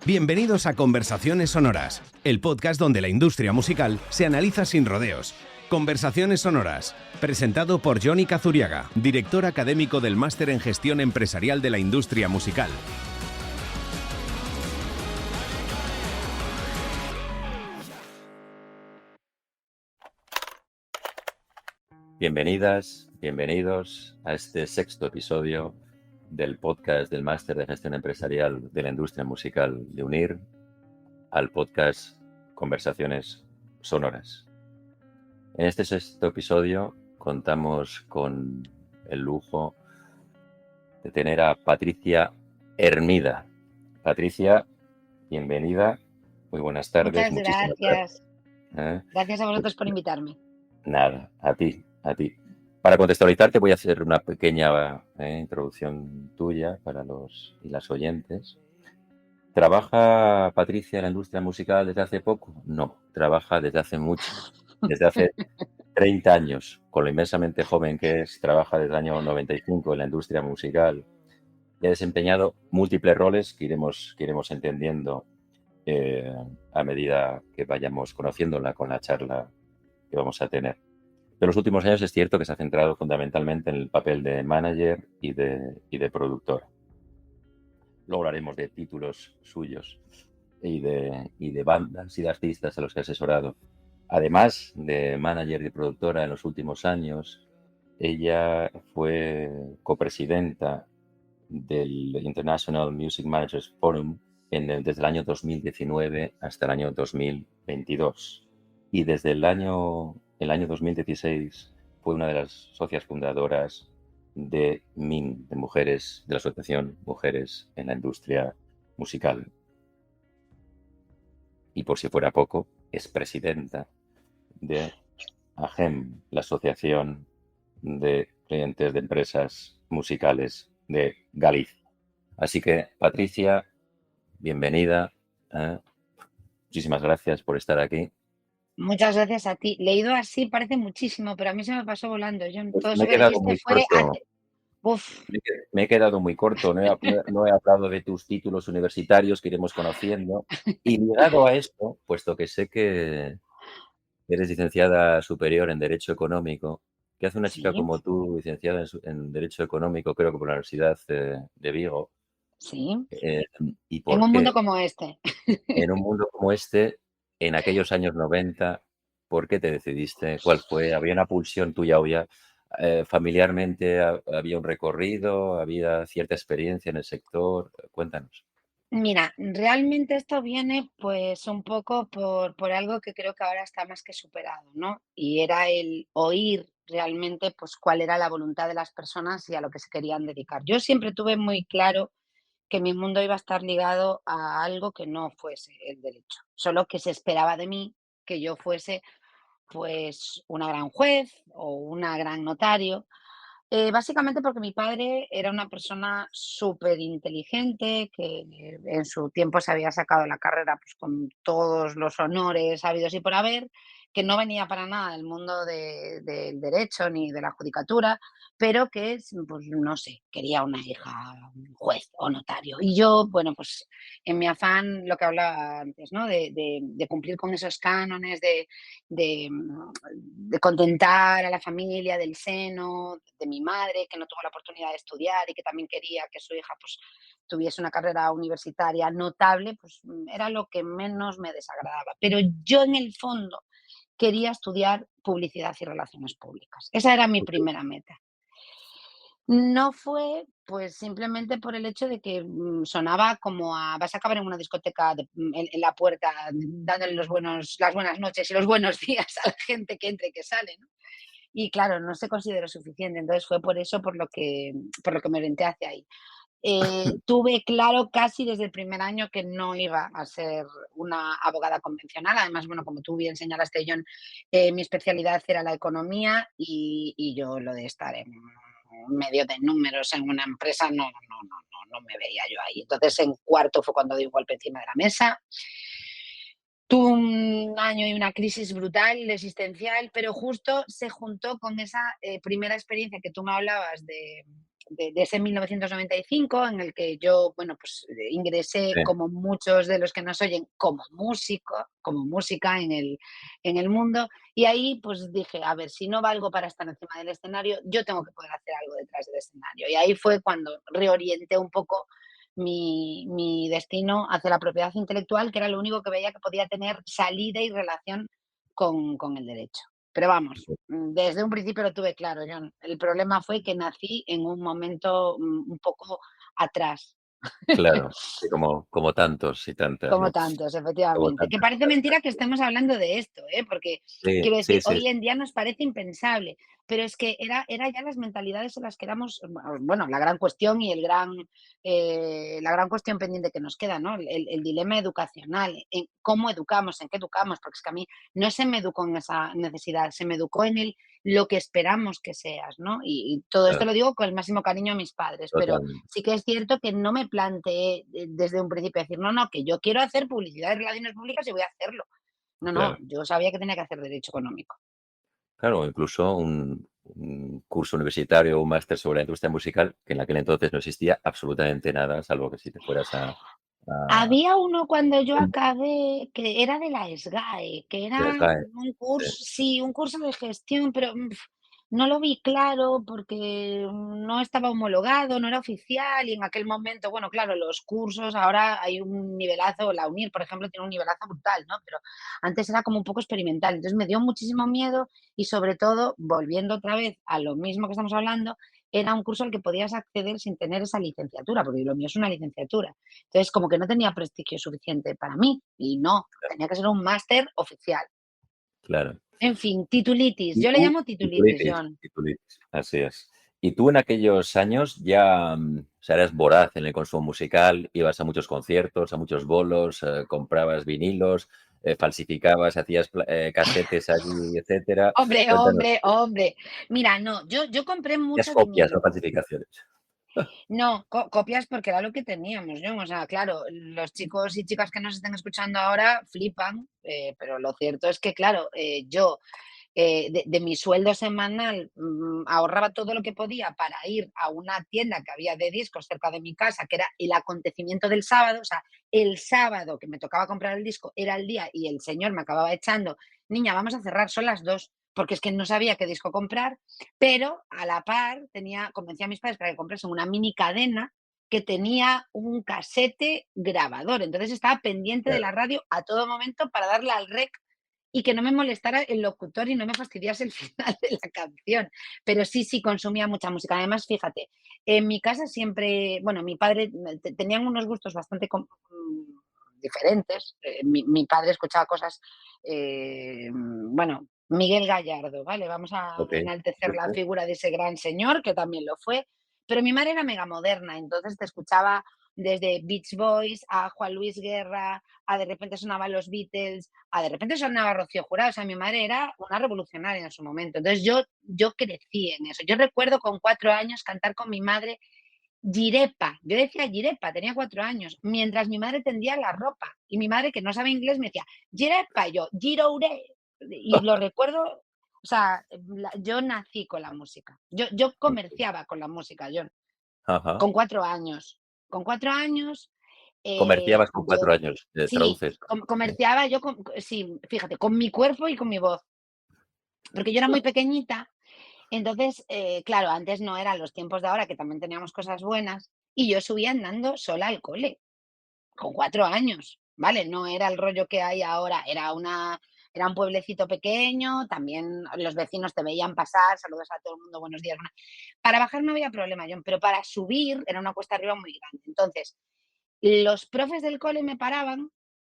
Bienvenidos a Conversaciones Sonoras, el podcast donde la industria musical se analiza sin rodeos. Conversaciones Sonoras, presentado por Johnny Kazuriaga, director académico del Máster en Gestión Empresarial de la Industria Musical. Bienvenidas, bienvenidos a este sexto episodio del podcast del Máster de Gestión Empresarial de la Industria Musical de UNIR, al podcast Conversaciones Sonoras. En este sexto episodio contamos con el lujo de tener a Patricia Hermida. Patricia, bienvenida, muy buenas tardes. Muchas gracias. Gracias a vosotros por invitarme. Nada, a ti. Para contextualizarte voy a hacer una pequeña introducción tuya para los y las oyentes. ¿Trabaja Patricia en la industria musical desde hace poco? No, trabaja desde hace mucho, desde hace 30 años, con lo inmensamente joven que es, trabaja desde el año 95 en la industria musical y ha desempeñado múltiples roles que iremos entendiendo a medida que vayamos conociéndola con la charla que vamos a tener. En los últimos años es cierto que se ha centrado fundamentalmente en el papel de manager y de productora. Luego hablaremos de títulos suyos y de bandas y de artistas a los que ha asesorado. Además de manager y productora en los últimos años, ella fue copresidenta del International Music Managers Forum desde el año 2019 hasta el año 2022. Y desde el año 2016 fue una de las socias fundadoras de MIN, de la Asociación Mujeres en la Industria Musical. Y por si fuera poco, es presidenta de AGEM, la Asociación de Clientes de Empresas Musicales de Galicia. Así que, Patricia, bienvenida. Muchísimas gracias por estar aquí. Muchas gracias a ti. Leído así parece muchísimo, pero a mí se me pasó volando. Todo Me he eso que quedado dijiste muy fue corto. Uf. Me he quedado muy corto. No he hablado de tus títulos universitarios que iremos conociendo. Y ligado a esto, puesto que sé que eres licenciada superior en Derecho Económico, ¿qué hace una chica Sí, como tú, licenciada en Derecho Económico, creo que por la Universidad de Vigo? sí. ¿Y En por un mundo qué? como este. En un mundo como este, en aquellos años 90, ¿por qué te decidiste? ¿Cuál fue? ¿Había una pulsión tuya o ya familiarmente había un recorrido? ¿Había cierta experiencia en el sector? Cuéntanos. Mira, realmente esto viene pues un poco por algo que creo que ahora está más que superado, ¿no? Y era el oír realmente pues cuál era la voluntad de las personas y a lo que se querían dedicar. Yo siempre tuve muy claro que mi mundo iba a estar ligado a algo que no fuese el derecho, solo que se esperaba de mí que yo fuese pues una gran juez o una gran notario, básicamente porque mi padre era una persona súper inteligente que en su tiempo se había sacado la carrera pues con todos los honores habidos y por haber, que no venía para nada del mundo del derecho ni de la judicatura, pero que, pues no sé, quería una hija juez o notario. Y yo, bueno, pues en mi afán, lo que hablaba antes, ¿no? De cumplir con esos cánones, de, de contentar a la familia del seno, de mi madre, que no tuvo la oportunidad de estudiar y que también quería que su hija pues, tuviese una carrera universitaria notable, pues era lo que menos me desagradaba. Pero yo en el fondo quería estudiar publicidad y relaciones públicas. Esa era mi primera meta. No fue, pues, simplemente por el hecho de que, sonaba como a vas a acabar en una discoteca en la puerta dándole las buenas noches y los buenos días a la gente que entra y que sale, ¿no? Y claro, no se consideró suficiente, entonces fue por eso por lo que me orienté hacia ahí. Tuve claro casi desde el primer año que no iba a ser una abogada convencional. Además, bueno, como tú bien señalaste, John, mi especialidad era la economía y yo lo de estar en medio de números en una empresa no me veía yo ahí. Entonces, en cuarto fue cuando di un golpe encima de la mesa. Tuve un año y una crisis brutal, existencial, pero justo se juntó con esa primera experiencia que tú me hablabas de ese 1995 en el que yo, bueno, pues ingresé sí, como muchos de los que nos oyen como músico, como música en el mundo. Y ahí pues dije, a ver, si no valgo para estar encima del escenario, yo tengo que poder hacer algo detrás del escenario. Y ahí fue cuando reorienté un poco mi destino hacia la propiedad intelectual, que era lo único que veía que podía tener salida y relación con el derecho. Pero vamos, desde un principio lo tuve claro, John. El problema fue que nací en un momento un poco atrás, claro, sí, como tantos y tantas, como ¿no? tantos, Como efectivamente. Que tantas y parece tantas. mentira que estemos hablando de esto, ¿eh? Porque Sí, quiero decir, sí, sí, hoy en día nos parece impensable, pero es que era ya las mentalidades en las que éramos, bueno, la gran cuestión y la gran cuestión pendiente que nos queda, ¿no? El dilema educacional, en cómo educamos, en qué educamos, porque es que a mí no se me educó en esa necesidad, se me educó en lo que esperamos que seas, ¿no? Y todo esto claro, lo digo con el máximo cariño a mis padres, pero totalmente, sí que es cierto que no me planteé desde un principio decir, no, no, que yo quiero hacer publicidad de relaciones públicas y voy a hacerlo. No, no, claro. yo sabía que tenía que hacer derecho económico. Claro, incluso un curso universitario o un máster sobre la industria musical, que en aquel entonces no existía absolutamente nada, salvo que si te fueras a Había uno cuando yo acabé que era de la SGAE, que de era SGAE, un sí, curso, sí, un curso de gestión, pero no lo vi claro porque no estaba homologado, no era oficial y en aquel momento, bueno, claro, los cursos, ahora hay un nivelazo, la UNIR, por ejemplo, tiene un nivelazo brutal, ¿no? Pero antes era como un poco experimental, entonces me dio muchísimo miedo y sobre todo, volviendo otra vez a lo mismo que estamos hablando, era un curso al que podías acceder sin tener esa licenciatura, porque lo mío es una licenciatura. Entonces, como que no tenía prestigio suficiente para mí y no, tenía que ser un máster oficial. claro. En fin, titulitis, Y yo le tú llamo titulitis, titulitis, John. titulitis, así es. Y tú en aquellos años ya, o sea, eras voraz en el consumo musical, ibas a muchos conciertos, a muchos bolos, comprabas vinilos, falsificabas, hacías casetes allí, etcétera. Hombre, Cuéntanos, hombre, hombre. Mira, no, yo compré hacías mucho copias, no vinilo. falsificaciones. No, copias porque era lo que teníamos, John. O sea, claro, los chicos y chicas que nos estén escuchando ahora flipan, pero lo cierto es que, claro, yo de mi sueldo semanal ahorraba todo lo que podía para ir a una tienda que había de discos cerca de mi casa, que era el acontecimiento del sábado, o sea, el sábado que me tocaba comprar el disco era el día y el señor me acababa echando, niña, vamos a cerrar, son las 2, porque es que no sabía qué disco comprar, pero a la par convencí a mis padres para que comprasen una mini cadena que tenía un casete grabador, entonces estaba pendiente de Claro, la radio a todo momento para darle al rec y que no me molestara el locutor y no me fastidiase el final de la canción. Pero sí, sí, consumía mucha música. Además, fíjate, en mi casa siempre, bueno, mi padre tenían unos gustos bastante diferentes. Mi padre escuchaba cosas, bueno, Miguel Gallardo, ¿vale? Vamos a okey, enaltecer la perfecto. figura de ese gran señor, que también lo fue. Pero mi madre era mega moderna, entonces te escuchaba desde Beach Boys a Juan Luis Guerra, a de repente sonaban los Beatles, de repente sonaba Rocío Jurado, o sea, mi madre era una revolucionaria en su momento. Entonces yo crecí en eso. Yo recuerdo con 4 años cantar con mi madre Girepa. Yo decía Girepa, tenía 4 años, mientras mi madre tendía la ropa. Y mi madre, que no sabe inglés, me decía Girepa, y yo Giroure. Y lo recuerdo, o sea, yo nací con la música. Yo comerciaba con la música, yo, Ajá. con 4 años. Con 4 años, Comerciabas con yo 4 años, sí, traduces. comerciaba yo sí, fíjate, con mi cuerpo y con mi voz, porque yo era muy pequeñita, entonces, claro, antes no eran los tiempos de ahora, que también teníamos cosas buenas, y yo subía andando sola al cole, con 4 años, ¿vale? No era el rollo que hay ahora, era un pueblecito pequeño, también los vecinos te veían pasar, saludos a todo el mundo, buenos días. Para bajar no había problema, John, pero para subir era una cuesta arriba muy grande. Entonces, los profes del cole me paraban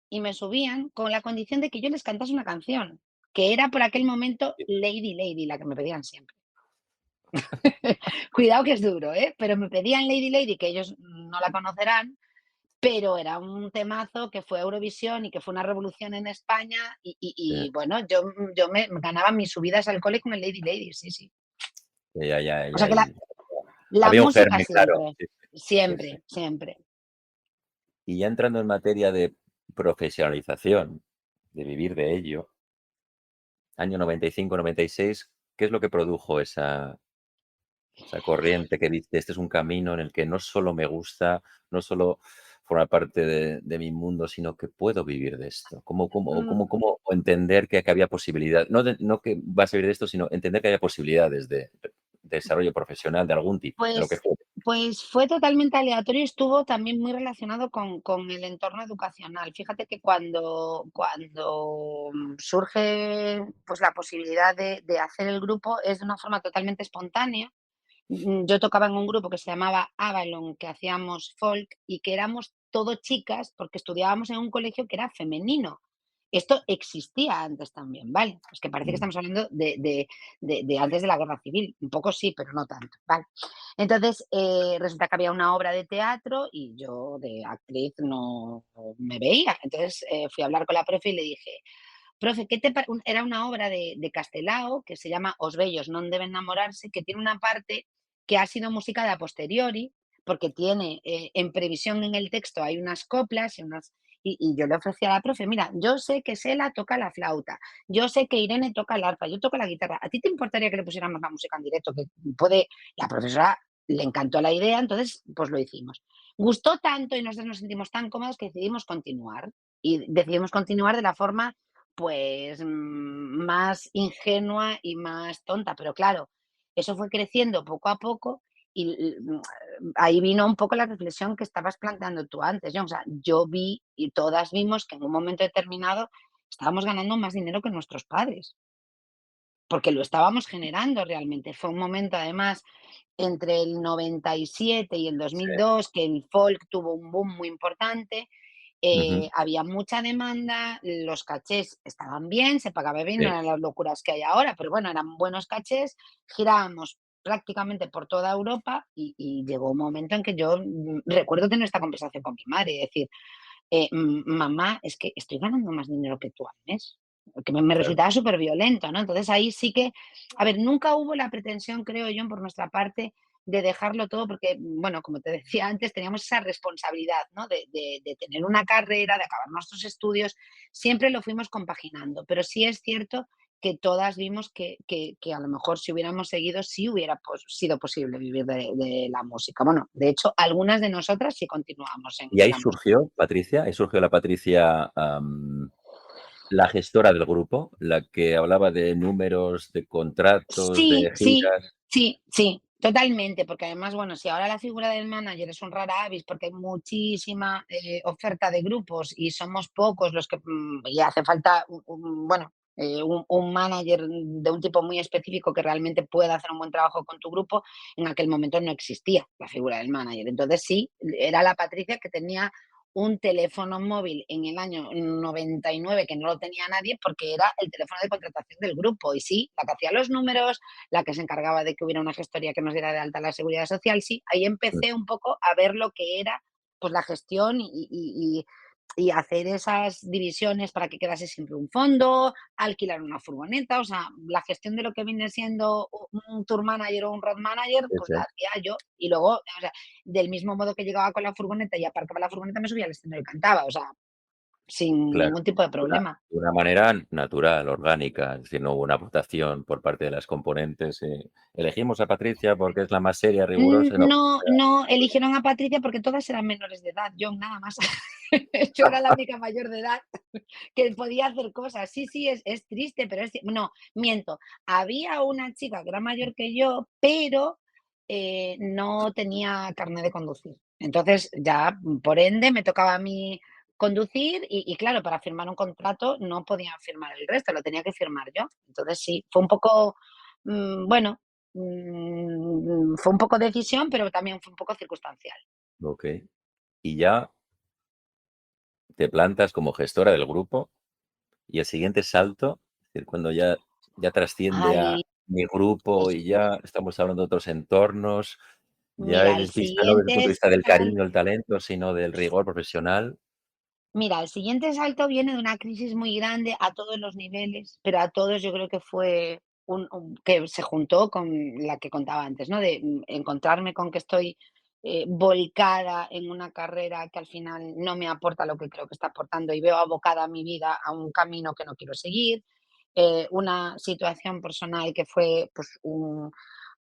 y me subían con la condición de que yo les cantase una canción, que era por aquel momento Lady Lady, la que me pedían siempre. Cuidado que es duro, ¿eh? Pero me pedían Lady Lady, que ellos no la conocerán, pero era un temazo que fue a Eurovisión y que fue una revolución en España y bueno, yo me ganaba mis subidas al cole con el Lady Lady, sí, sí. Ya, ya, O ya sea que hay la había un música germen, claro. siempre, Sí, sí, sí. siempre, siempre. Y ya entrando en materia de profesionalización, de vivir de ello, año 95, 96, ¿qué es lo que produjo esa Esa corriente que dice, este es un camino en el que no solo me gusta, no solo forma parte de mi mundo, sino que puedo vivir de esto. Mm, ¿Cómo entender que había posibilidad? No que vas a vivir de esto, sino entender que haya posibilidades de desarrollo profesional de algún tipo, de lo que Pues fuere. pues fue totalmente aleatorio y estuvo también muy relacionado con el entorno educacional. Fíjate que cuando surge, pues, la posibilidad de hacer el grupo es de una forma totalmente espontánea. Yo tocaba en un grupo que se llamaba Avalon, que hacíamos folk y que éramos todo chicas, porque estudiábamos en un colegio que era femenino. Esto existía antes también, ¿vale? Es que parece que Mm, estamos hablando de antes de la guerra civil. Un poco sí, pero no tanto, ¿vale? Entonces, resulta que había una obra de teatro y yo de actriz no me veía. Entonces, fui a hablar con la profe y le dije: "Profe, ¿qué te pa?". Era una obra de Castelao que se llama Os vellos non deben namorarse, que tiene una parte que ha sido musicada a posteriori, porque tiene, en previsión en el texto hay unas coplas y unas yo le ofrecí a la profe: "Mira, yo sé que Sela toca la flauta, yo sé que Irene toca el arpa, yo toco la guitarra, ¿a ti te importaría que le pusiéramos la música en directo?". Que puede la profesora le encantó la idea, entonces, pues lo hicimos. Gustó tanto y nosotros nos sentimos tan cómodos que decidimos continuar, y decidimos continuar de la forma pues, más ingenua y más tonta, pero claro, eso fue creciendo poco a poco y ahí vino un poco la reflexión que estabas planteando tú antes, Jon. O sea, yo vi y todas vimos que en un momento determinado estábamos ganando más dinero que nuestros padres, porque lo estábamos generando realmente. Fue un momento, además, entre el 97 y el sí. 2002, que el folk tuvo un boom muy importante. Ujú. Había mucha demanda, los cachés estaban bien, se pagaba bien, no Sí, eran las locuras que hay ahora, pero bueno, eran buenos cachés, girábamos prácticamente por toda Europa y llegó un momento en que yo recuerdo tener esta conversación con mi madre y decir, mamá, es que estoy ganando más dinero que tú al mes, que me claro. resultaba súper violento, ¿no? Entonces ahí sí que, a ver, nunca hubo la pretensión, creo yo, por nuestra parte, de dejarlo todo, porque, bueno, como te decía antes, teníamos esa responsabilidad, ¿no? De tener una carrera, de acabar nuestros estudios, siempre lo fuimos compaginando, pero sí es cierto que todas vimos que a lo mejor si hubiéramos seguido, sí hubiera sido posible vivir de la música. Bueno, de hecho, algunas de nosotras sí continuamos Y en ahí la música. surgió Patricia, ahí surgió la Patricia, la gestora del grupo, la que hablaba de números, de contratos, Sí, de sí, giras. sí, sí, totalmente, porque además, bueno, si ahora la figura del manager es un rara avis, porque hay muchísima oferta de grupos y somos pocos los que, y hace falta, bueno, un manager de un tipo muy específico que realmente pueda hacer un buen trabajo con tu grupo, en aquel momento no existía la figura del manager. Entonces sí, era la Patricia que tenía un teléfono móvil en el año 99 que no lo tenía nadie porque era el teléfono de contratación del grupo. Y sí, la que hacía los números, la que se encargaba de que hubiera una gestoría que nos diera de alta la seguridad social. Sí, ahí Mm, empecé un poco a ver lo que era pues la gestión y hacer esas divisiones para que quedase siempre un fondo, alquilar una furgoneta, o sea, la gestión de lo que viene siendo un tour manager o un road manager, sí, pues sí, la hacía yo. Y luego, o sea, del mismo modo que llegaba con la furgoneta y aparcaba la furgoneta, me subía al escenario y cantaba, o sea, sin claro. ningún tipo de Una problema. de una manera natural, orgánica, es decir, no hubo una votación por parte de las componentes, elegimos a Patricia porque es la más seria, rigurosa, no. No, no, eligieron a Patricia porque todas eran menores de edad, yo nada más. Yo era la única mayor de edad que podía hacer cosas. Sí, sí, es triste, pero no, miento. Había una chica que era mayor que yo, pero no tenía carnet de conducir. Entonces, ya, por ende, me tocaba a mí conducir y claro, para firmar un contrato no podía firmar el resto, lo tenía que firmar yo. Entonces, sí, fue un poco, bueno, fue un poco decisión, pero también fue un poco circunstancial. Okey. Y ya te plantas como gestora del grupo, y el siguiente salto, es decir, cuando ya trasciende a Ay, mi grupo y ya estamos hablando de otros entornos, ya mira, el eres vista no desde el punto de siguiente vista del sal cariño, el talento, sino del rigor profesional. mira, el siguiente salto viene de una crisis muy grande a todos los niveles, pero a todos yo creo que fue que se juntó con la que contaba antes, ¿no? De encontrarme con que estoy volcada en una carrera que al final no me aporta lo que creo que está aportando y veo abocada mi vida a un camino que no quiero seguir. Una situación personal que fue pues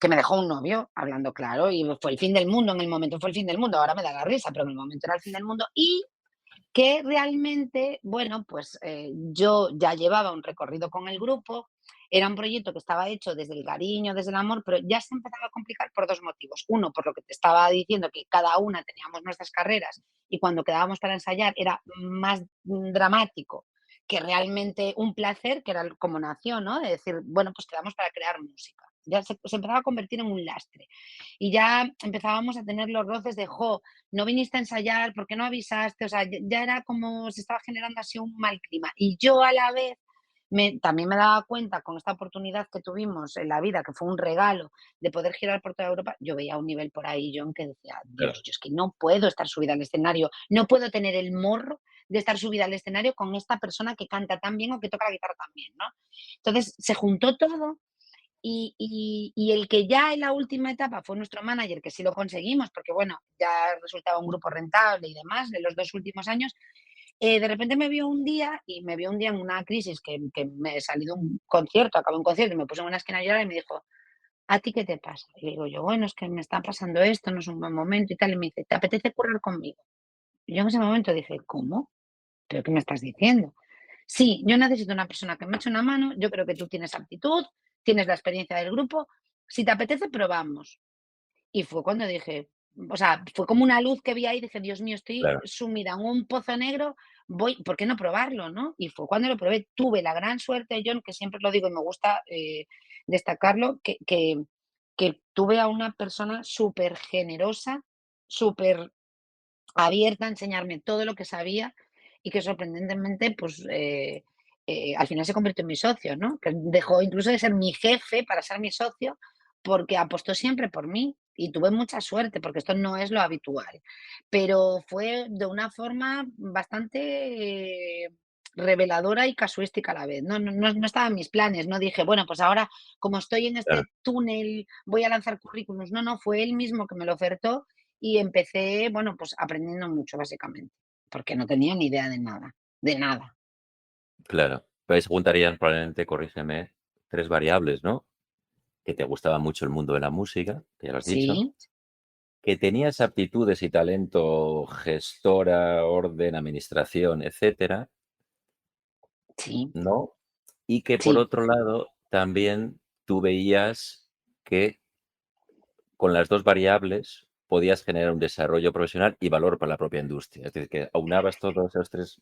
que me dejó un novio, hablando claro, y fue el fin del mundo, en el momento fue el fin del mundo, ahora me da la risa, pero en el momento era el fin del mundo, y que realmente, bueno, pues yo ya llevaba un recorrido con el grupo, era un proyecto que estaba hecho desde el cariño, desde el amor, pero ya se empezaba a complicar por dos motivos. Uno, por lo que te estaba diciendo, que cada una teníamos nuestras carreras y cuando quedábamos para ensayar era más dramático que realmente un placer, que era como nació, ¿no? De decir, bueno, pues quedamos para crear música. Ya se empezaba a convertir en un lastre. Y ya empezábamos a tener los roces de, jo, no viniste a ensayar, ¿por qué no avisaste? O sea, ya era como se estaba generando así un mal clima. Y yo a la vez también me daba cuenta con esta oportunidad que tuvimos en la vida, que fue un regalo de poder girar por toda Europa, yo veía un nivel por ahí, John, que decía, Claro, Dios, yo es que no puedo estar subida al escenario, no puedo tener el morro de estar subida al escenario con esta persona que canta tan bien o que toca la guitarra tan bien, ¿no? Entonces se juntó todo y el que ya en la última etapa fue nuestro manager, que sí lo conseguimos, porque bueno, ya resultaba un grupo rentable y demás, de los 2 últimos años, de repente me vio un día en una crisis que me salí de un concierto, acabé un concierto y me puse en una esquina a llorar y me dijo, ¿a ti qué te pasa? Y le digo yo, bueno, es que me está pasando esto, no es un buen momento y tal. Y me dice, ¿te apetece currar conmigo? Y yo en ese momento dije, ¿cómo? ¿Pero qué me estás diciendo? Sí, yo necesito una persona que me eche una mano, yo creo que tú tienes aptitud, tienes la experiencia del grupo, si te apetece, probamos. Y fue cuando dije, o sea, fue como una luz que vi ahí, dije, Dios mío, estoy claro. sumida en un pozo negro, ¿por qué no probarlo, no? Y fue cuando lo probé. Tuve la gran suerte, John, que siempre lo digo y me gusta destacarlo, que tuve a una persona súper generosa, súper abierta a enseñarme todo lo que sabía y que sorprendentemente, pues, al final se convirtió en mi socio, ¿no? Que dejó incluso de ser mi jefe para ser mi socio, porque apostó siempre por mí y tuve mucha suerte, porque esto no es lo habitual. Pero fue de una forma bastante reveladora y casuística a la vez. No estaba en mis planes, no dije, bueno, pues ahora como estoy en Claro, este túnel voy a lanzar currículums. No, no, fue él mismo que me lo ofertó y empecé, bueno, pues aprendiendo mucho básicamente, porque no tenía ni idea de nada, de nada. claro. Pero ahí se juntarían probablemente, corrígeme, 3 variables, ¿no? Que te gustaba mucho el mundo de la música, que ya lo has dicho, Sí, que tenías aptitudes y talento gestora, orden, administración, etcétera, sí, ¿no? Y que por sí. otro lado, también tú veías que con las 2 variables podías generar un desarrollo profesional y valor para la propia industria. Es decir, que aunabas todos esos 3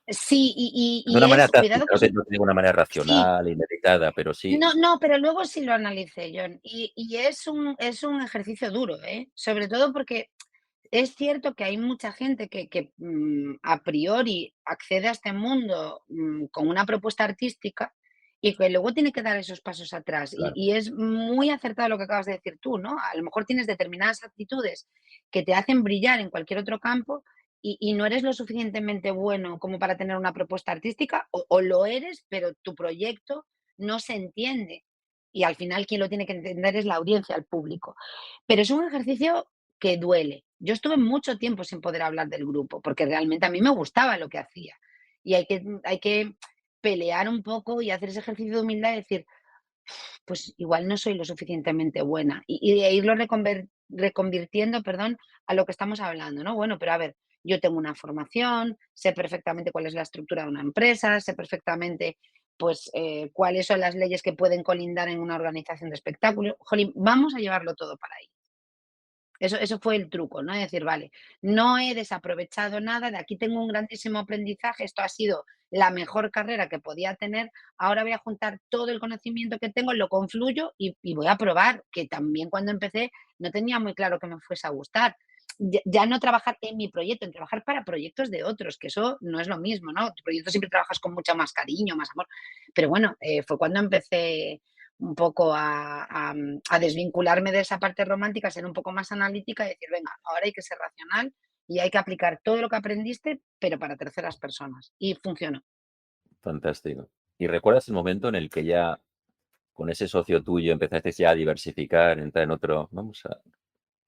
Sí, de una manera cuidado táctica, que no te digo una manera sí, racional y meditada, pero sí, no, no, pero luego sí lo analicé, John, y es un ejercicio duro, ¿eh? Sobre todo porque es cierto que hay mucha gente que a priori accede a este mundo, con una propuesta artística y que luego tiene que dar esos pasos atrás. Y claro, y es muy acertado lo que acabas de decir tú, ¿no? A lo mejor tienes determinadas actitudes que te hacen brillar en cualquier otro campo y no eres lo suficientemente bueno como para tener una propuesta artística, o lo eres, pero tu proyecto no se entiende. Y al final quien lo tiene que entender es la audiencia, el público. Pero es un ejercicio que duele. Yo estuve mucho tiempo sin poder hablar del grupo, porque realmente a mí me gustaba lo que hacía. Y hay que pelear un poco y hacer ese ejercicio de humildad y decir, pues igual no soy lo suficientemente buena. Y de irlo reconvirtiendo, perdón, a lo que estamos hablando, ¿no? Bueno, pero a ver, yo tengo una formación, sé perfectamente cuál es la estructura de una empresa, sé perfectamente pues cuáles son las leyes que pueden colindar en una organización de espectáculos. Jolín, vamos a llevarlo todo para ahí. Eso fue el truco, ¿no? Es decir, vale, no he desaprovechado nada, de aquí tengo un grandísimo aprendizaje, esto ha sido la mejor carrera que podía tener, ahora voy a juntar todo el conocimiento que tengo, lo confluyo y voy a probar, que también cuando empecé no tenía muy claro que me fuese a gustar. Ya no trabajar en mi proyecto, en trabajar para proyectos de otros, que eso no es lo mismo, ¿no? Tu proyecto siempre trabajas con mucho más cariño, más amor. Pero bueno, fue cuando empecé un poco a desvincularme de esa parte romántica, ser un poco más analítica y decir, venga, ahora hay que ser racional y hay que aplicar todo lo que aprendiste, pero para terceras personas. Y funcionó. fantástico. ¿Y recuerdas el momento en el que ya con ese socio tuyo empezaste ya a diversificar, entrar en otro, vamos a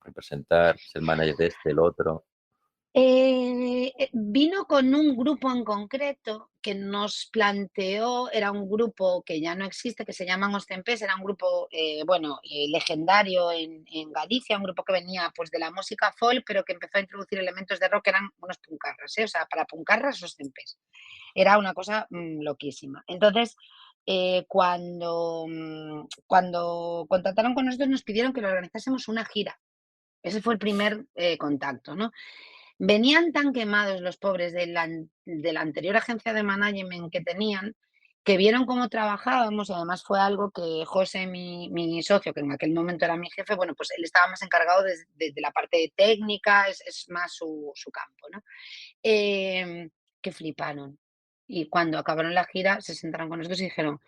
representar, ser manager de este, el otro? Vino con un grupo en concreto que nos planteó, era un grupo que ya no existe, que se llaman Os Tempés, era un grupo, legendario en Galicia, un grupo que venía, pues, de la música folk, pero que empezó a introducir elementos de rock, eran unos puncarras, o sea, para puncarras Os Tempés. Era una cosa, loquísima. Entonces, cuando contactaron con nosotros, nos pidieron que le organizásemos una gira. Ese fue el primer, contacto, ¿no? Venían tan quemados los pobres de la anterior agencia de management que tenían, que vieron cómo trabajábamos, y además fue algo que José, mi socio, que en aquel momento era mi jefe, bueno, pues él estaba más encargado de la parte técnica, es más su campo, ¿no? Que fliparon. Y cuando acabaron la gira, se sentaron con nosotros y dijeron: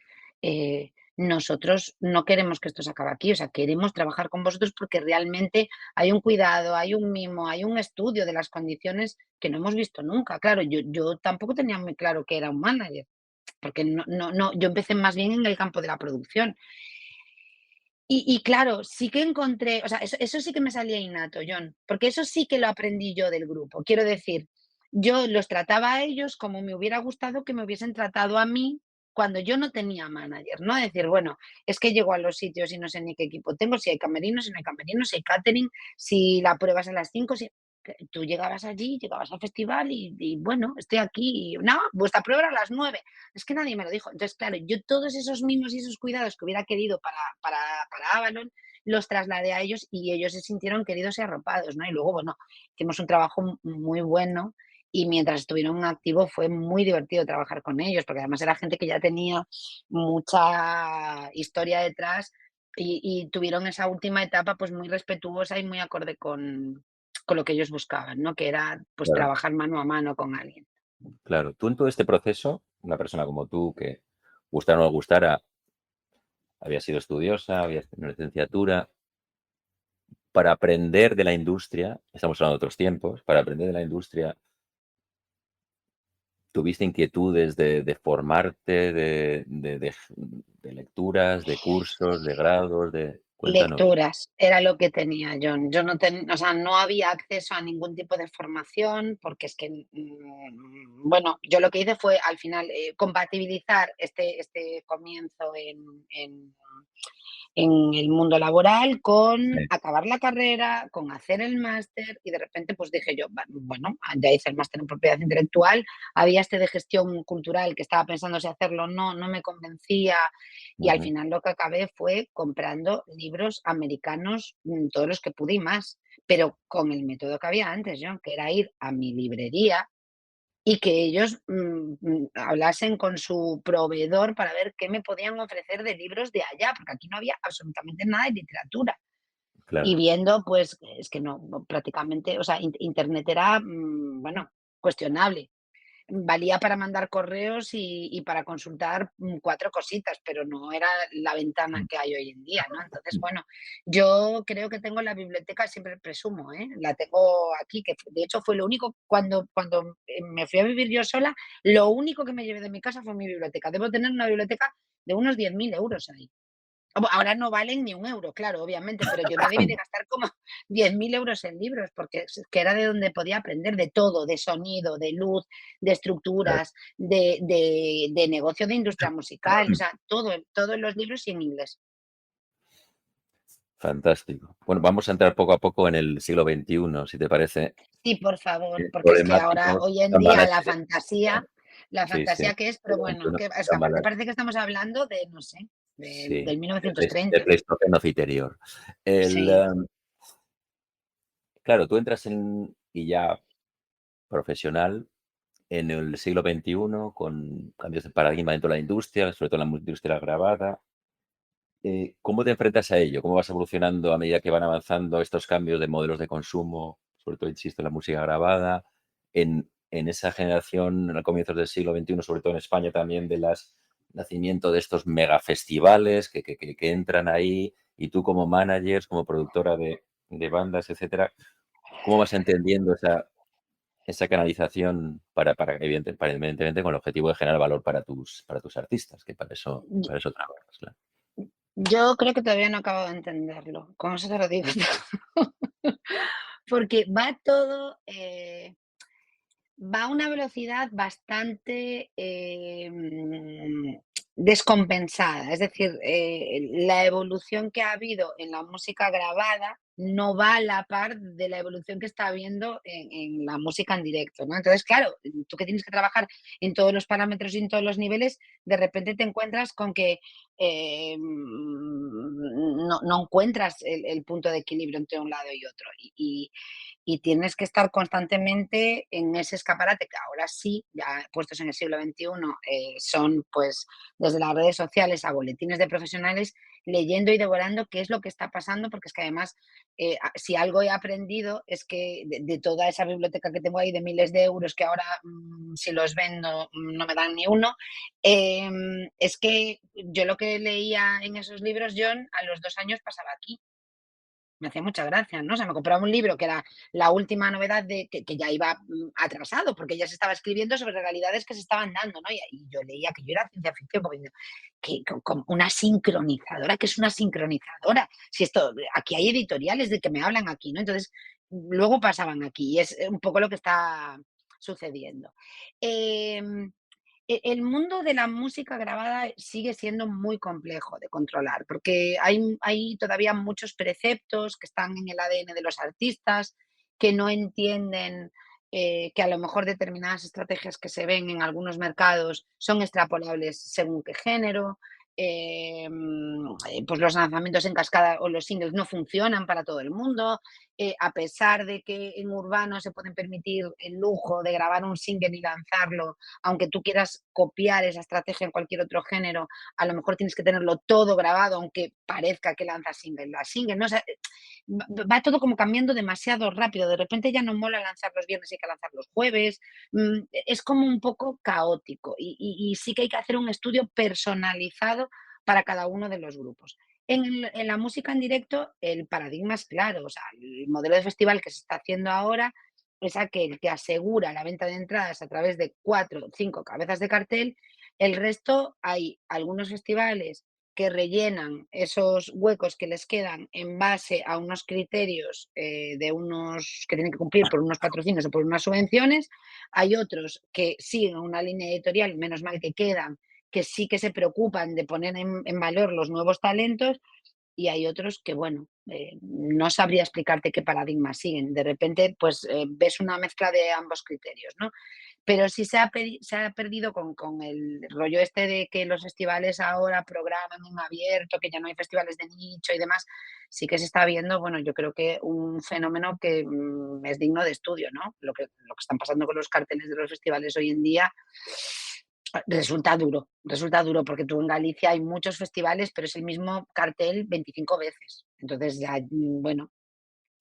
Nosotros no queremos que esto se acabe aquí, o sea, queremos trabajar con vosotros porque realmente hay un cuidado, hay un mimo, hay un estudio de las condiciones que no hemos visto nunca". Claro, yo tampoco tenía muy claro que era un manager, porque no, yo empecé más bien en el campo de la producción. Y claro, sí que encontré, o sea, eso sí que me salía innato, John, porque eso sí que lo aprendí yo del grupo. Quiero decir, yo los trataba a ellos como me hubiera gustado que me hubiesen tratado a mí cuando yo no tenía manager, ¿no? Decir, bueno, es que llego a los sitios y no sé ni qué equipo tengo, si hay camerinos, si no hay camerinos, si hay catering, si la prueba es a las 5, si... Tú llegabas allí, llegabas al festival y bueno, estoy aquí, y, no, vuestra prueba era a las 9. Es que nadie me lo dijo. Entonces, claro, yo todos esos mimos y esos cuidados que hubiera querido para Avalon, los trasladé a ellos y ellos se sintieron queridos y arropados, ¿no? Y luego, bueno, hicimos un trabajo muy bueno y mientras estuvieron activos fue muy divertido trabajar con ellos, porque además era gente que ya tenía mucha historia detrás y tuvieron esa última etapa pues muy respetuosa y muy acorde con lo que ellos buscaban, ¿no? Que era pues Claro, trabajar mano a mano con alguien. claro. Tú en todo este proceso, una persona como tú que gustara o no gustara, había sido estudiosa, había tenido una licenciatura, para aprender de la industria, estamos hablando de otros tiempos, para aprender de la industria, ¿tuviste inquietudes de formarte, de lecturas, de cursos, de grados, de cuéntanos? Lecturas, era lo que tenía John. Yo no o sea, no había acceso a ningún tipo de formación porque es que, bueno, yo lo que hice fue al final, compatibilizar este comienzo en el mundo laboral con Sí. acabar la carrera, con hacer el máster y de repente pues dije yo, bueno, ya hice el máster en propiedad intelectual, había este de gestión cultural que estaba pensando si hacerlo o no, no me convencía y al Ujú, final lo que acabé fue comprando libros americanos, todos los que pude y más, pero con el método que había antes, John, que era ir a mi librería y que ellos, hablasen con su proveedor para ver qué me podían ofrecer de libros de allá, porque aquí no había absolutamente nada de literatura. Y claro. viendo, pues, es que no, prácticamente, o sea, Internet era, bueno, cuestionable. Valía para mandar correos y para consultar, 4 cositas, pero no era la ventana que hay hoy en día, ¿no? Entonces, bueno, yo creo que tengo la biblioteca, siempre presumo, ¿eh? La tengo aquí, que de hecho fue lo único cuando, me fui a vivir yo sola, lo único que me llevé de mi casa fue mi biblioteca. Debo tener una biblioteca de unos 10.000 euros ahí. Ahora no valen ni un euro, claro, obviamente, pero yo me debí de gastar como 10.000 euros en libros, porque es que era de donde podía aprender de todo, de sonido, de luz, de Claro. estructuras, de negocio de industria musical, o sea, todo en los libros y en inglés. Fantástico. Bueno, vamos a entrar poco a poco en el siglo XXI, si te parece. Sí, por favor, porque es que ahora, Problemáticos, hoy en día, cambalaches. la Sí, sí. fantasía que es, pero Siglo bueno, XXI, que es que aparte cambalaches. parece que estamos hablando de, no sé, Sí, del del 1930. Pleistoceno citerior. El, Sí. em, claro, tú entras en, y ya profesional, en el siglo XXI, con cambios de paradigma dentro de la industria, sobre todo en la industria grabada. ¿Cómo te enfrentas a ello? ¿Cómo vas evolucionando a medida que van avanzando estos cambios de modelos de consumo? Sobre todo, insisto, en la música grabada, en esa generación, a comienzos del siglo XXI, sobre todo en España también, de las nacimiento de estos megafestivales que entran ahí, y tú como managers, como productora de bandas, etcétera, ¿cómo vas entendiendo esa canalización para evidentemente con el objetivo de generar valor para tus artistas, que para eso trabajas, claro. Yo creo que todavía no acabo de entenderlo, con eso te lo digo todo. porque va todo, va a una velocidad bastante descompensada. Es decir, la evolución que ha habido en la música grabada no va a la par de la evolución que está habiendo en la música en directo, ¿no? Entonces, claro, tú que tienes que trabajar en todos los parámetros y en todos los niveles, de repente te encuentras con que no encuentras el punto de equilibrio entre un lado y otro. Y tienes que estar constantemente en ese escaparate que ahora sí, ya puestos en el siglo XXI, son pues desde las redes sociales a boletines de profesionales, leyendo y devorando qué es lo que está pasando, porque es que además, si algo he aprendido es que de toda esa biblioteca que tengo ahí de miles de euros que ahora si los vendo no me dan ni uno, es que yo lo que leía en esos libros, John, a los 2 años pasaba aquí. Me hacía mucha gracia, ¿no? O sea, me compraba un libro que era la última novedad de que ya iba atrasado, porque ya se estaba escribiendo sobre realidades que se estaban dando, ¿no? Y yo leía que yo era ciencia ficción, porque digo, que con una sincronizadora, ¿qué es una sincronizadora? Si esto, aquí hay editoriales de que me hablan aquí, ¿no? Entonces, luego pasaban aquí, y es un poco lo que está sucediendo. Em, el mundo de la música grabada sigue siendo muy complejo de controlar, porque hay todavía muchos preceptos que están en el ADN de los artistas, que no entienden que a lo mejor determinadas estrategias que se ven en algunos mercados son extrapolables según qué género. Pues los lanzamientos en cascada o los singles no funcionan para todo el mundo, a pesar de que en urbano se pueden permitir el lujo de grabar un single y lanzarlo, aunque tú quieras copiar esa estrategia en cualquier otro género, a lo mejor tienes que tenerlo todo grabado, aunque parezca que lanzas single a single, ¿no? O sea, va todo como cambiando demasiado rápido. De repente ya no mola lanzar los viernes, hay que lanzar los jueves. Es como un poco caótico y sí que hay que hacer un estudio personalizado para cada uno de los grupos. En la música en directo el paradigma es claro, o sea, el modelo de festival que se está haciendo ahora es aquel que asegura la venta de entradas a través de 4 o 5 cabezas de cartel. El resto, hay algunos festivales que rellenan esos huecos que les quedan en base a unos criterios de unos que tienen que cumplir por unos patrocinios o por unas subvenciones. Hay otros que siguen una línea editorial, menos mal que quedan, que sí que se preocupan de poner en valor los nuevos talentos, y hay otros que, bueno, no sabría explicarte qué paradigma siguen. De repente, pues ves una mezcla de ambos criterios, ¿no? Pero sí se ha perdido con el rollo este de que los festivales ahora programan en abierto, que ya no hay festivales de nicho y demás. Sí que se está viendo, bueno, yo creo que un fenómeno que es digno de estudio, ¿no? Lo que están pasando con los carteles de los festivales hoy en día resulta duro porque tú en Galicia hay muchos festivales, pero es el mismo cartel 25 veces. Entonces ya, bueno,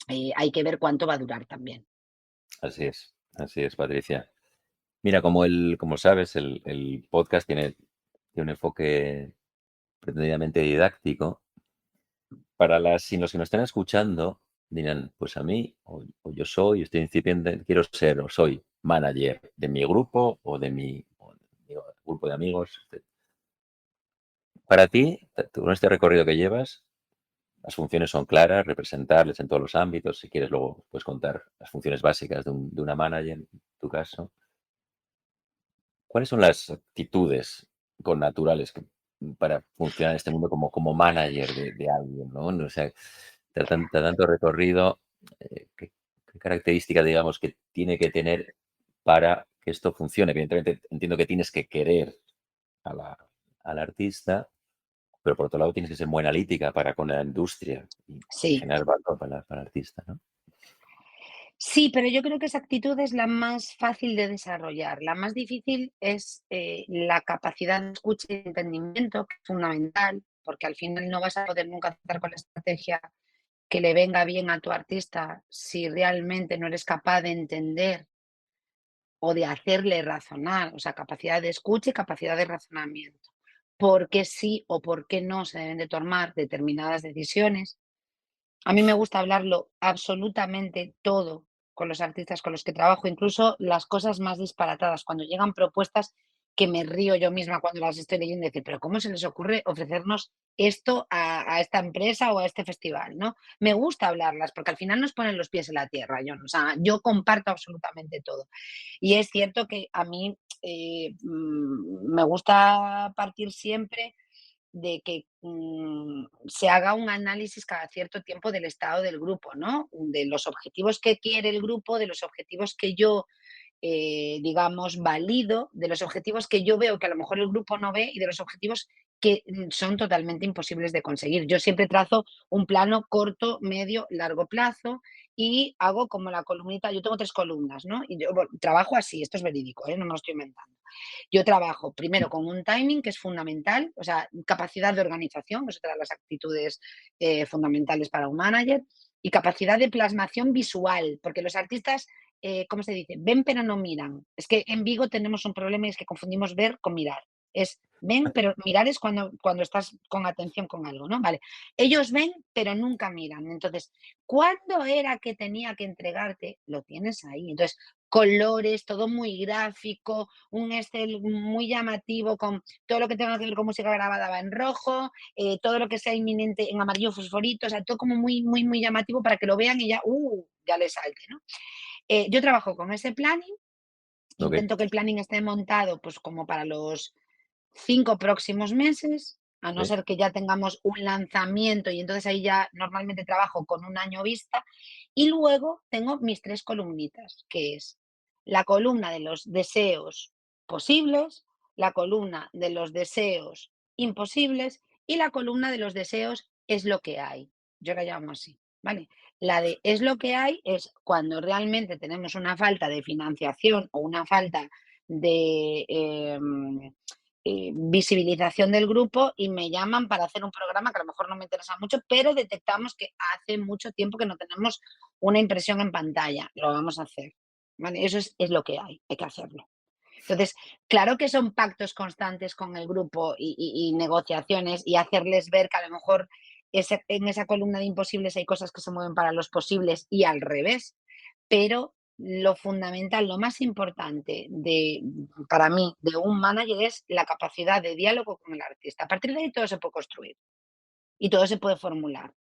hay que ver cuánto va a durar también. Así es, Patricia. Mira, como sabes, el podcast tiene un enfoque pretendidamente didáctico. Para si los que nos están escuchando dirán, pues a mí, o yo soy, estoy incipiente, quiero ser o soy manager de mi grupo o de mi grupo de amigos. Para ti, con este recorrido que llevas, las funciones son claras, representarles en todos los ámbitos. Si quieres, luego puedes contar las funciones básicas de una manager, en tu caso. ¿Cuáles son las actitudes connaturales para funcionar en este mundo como manager de alguien, ¿no? O sea, tanto recorrido, ¿qué características, digamos, que tiene que tener para que esto funcione? Evidentemente, entiendo que tienes que querer a al artista, pero por otro lado tienes que ser muy analítica para con la industria y Sí. generar valor para el artista, ¿no? Sí, pero yo creo que esa actitud es la más fácil de desarrollar. La más difícil es la capacidad de escucha y de entendimiento, que es fundamental, porque al final no vas a poder nunca acertar con la estrategia que le venga bien a tu artista si realmente no eres capaz de entender o de hacerle razonar, o sea, capacidad de escucha y capacidad de razonamiento. ¿Por qué sí o por qué no se deben de tomar determinadas decisiones? A mí me gusta hablarlo absolutamente todo con los artistas con los que trabajo, incluso las cosas más disparatadas. Cuando llegan propuestas que me río yo misma cuando las estoy leyendo y decir, pero ¿cómo se les ocurre ofrecernos esto a esta empresa o a este festival, ¿no? Me gusta hablarlas porque al final nos ponen los pies en la tierra, yo, o sea, yo comparto absolutamente todo. Y es cierto que a mí me gusta partir siempre de que se haga un análisis cada cierto tiempo del estado del grupo, ¿no? De los objetivos que quiere el grupo, de los objetivos que yo digamos, valido, de los objetivos que yo veo que a lo mejor el grupo no ve y de los objetivos que son totalmente imposibles de conseguir. Yo siempre trazo un plano corto, medio, largo plazo y hago como la columnita, yo tengo 3 columnas, ¿no? Y yo bueno, trabajo así, esto es verídico, ¿eh? No me lo estoy inventando. Yo trabajo primero con un timing que es fundamental, o sea, capacidad de organización, que es otra de las actitudes fundamentales para un manager, y capacidad de plasmación visual, porque los artistas ¿cómo se dice? Ven pero no miran. Es que en Vigo tenemos un problema y es que confundimos ver con mirar. Es ven, pero mirar es cuando estás con atención con algo, ¿no? Vale. Ellos ven, pero nunca miran. Entonces, ¿cuándo era que tenía que entregarte? Lo tienes ahí. Entonces, colores, todo muy gráfico, un Excel muy llamativo con todo lo que tenga que ver con música grabada va en rojo, todo lo que sea inminente en amarillo fosforito, o sea, todo como muy, muy, muy llamativo para que lo vean y ya les salte, ¿no? Yo trabajo con ese planning, Ok. intento que el planning esté montado pues como para los 5 próximos meses, a no Sí. ser que ya tengamos un lanzamiento y entonces ahí ya normalmente trabajo con un año vista. Y luego tengo mis 3 columnitas, que es la columna de los deseos posibles, la columna de los deseos imposibles y la columna de los deseos es lo que hay. Yo la llamo así, ¿vale? La de es lo que hay es cuando realmente tenemos una falta de financiación o una falta de visibilización del grupo y me llaman para hacer un programa que a lo mejor no me interesa mucho, pero detectamos que hace mucho tiempo que no tenemos una impresión en pantalla. Lo vamos a hacer. ¿Vale? Eso es lo que hay que hacerlo. Entonces, claro que son pactos constantes con el grupo y negociaciones y hacerles ver que a lo mejor en esa columna de imposibles hay cosas que se mueven para los posibles y al revés, pero lo fundamental, lo más importante para mí de un manager es la capacidad de diálogo con el artista. A partir de ahí todo se puede construir y todo se puede formular,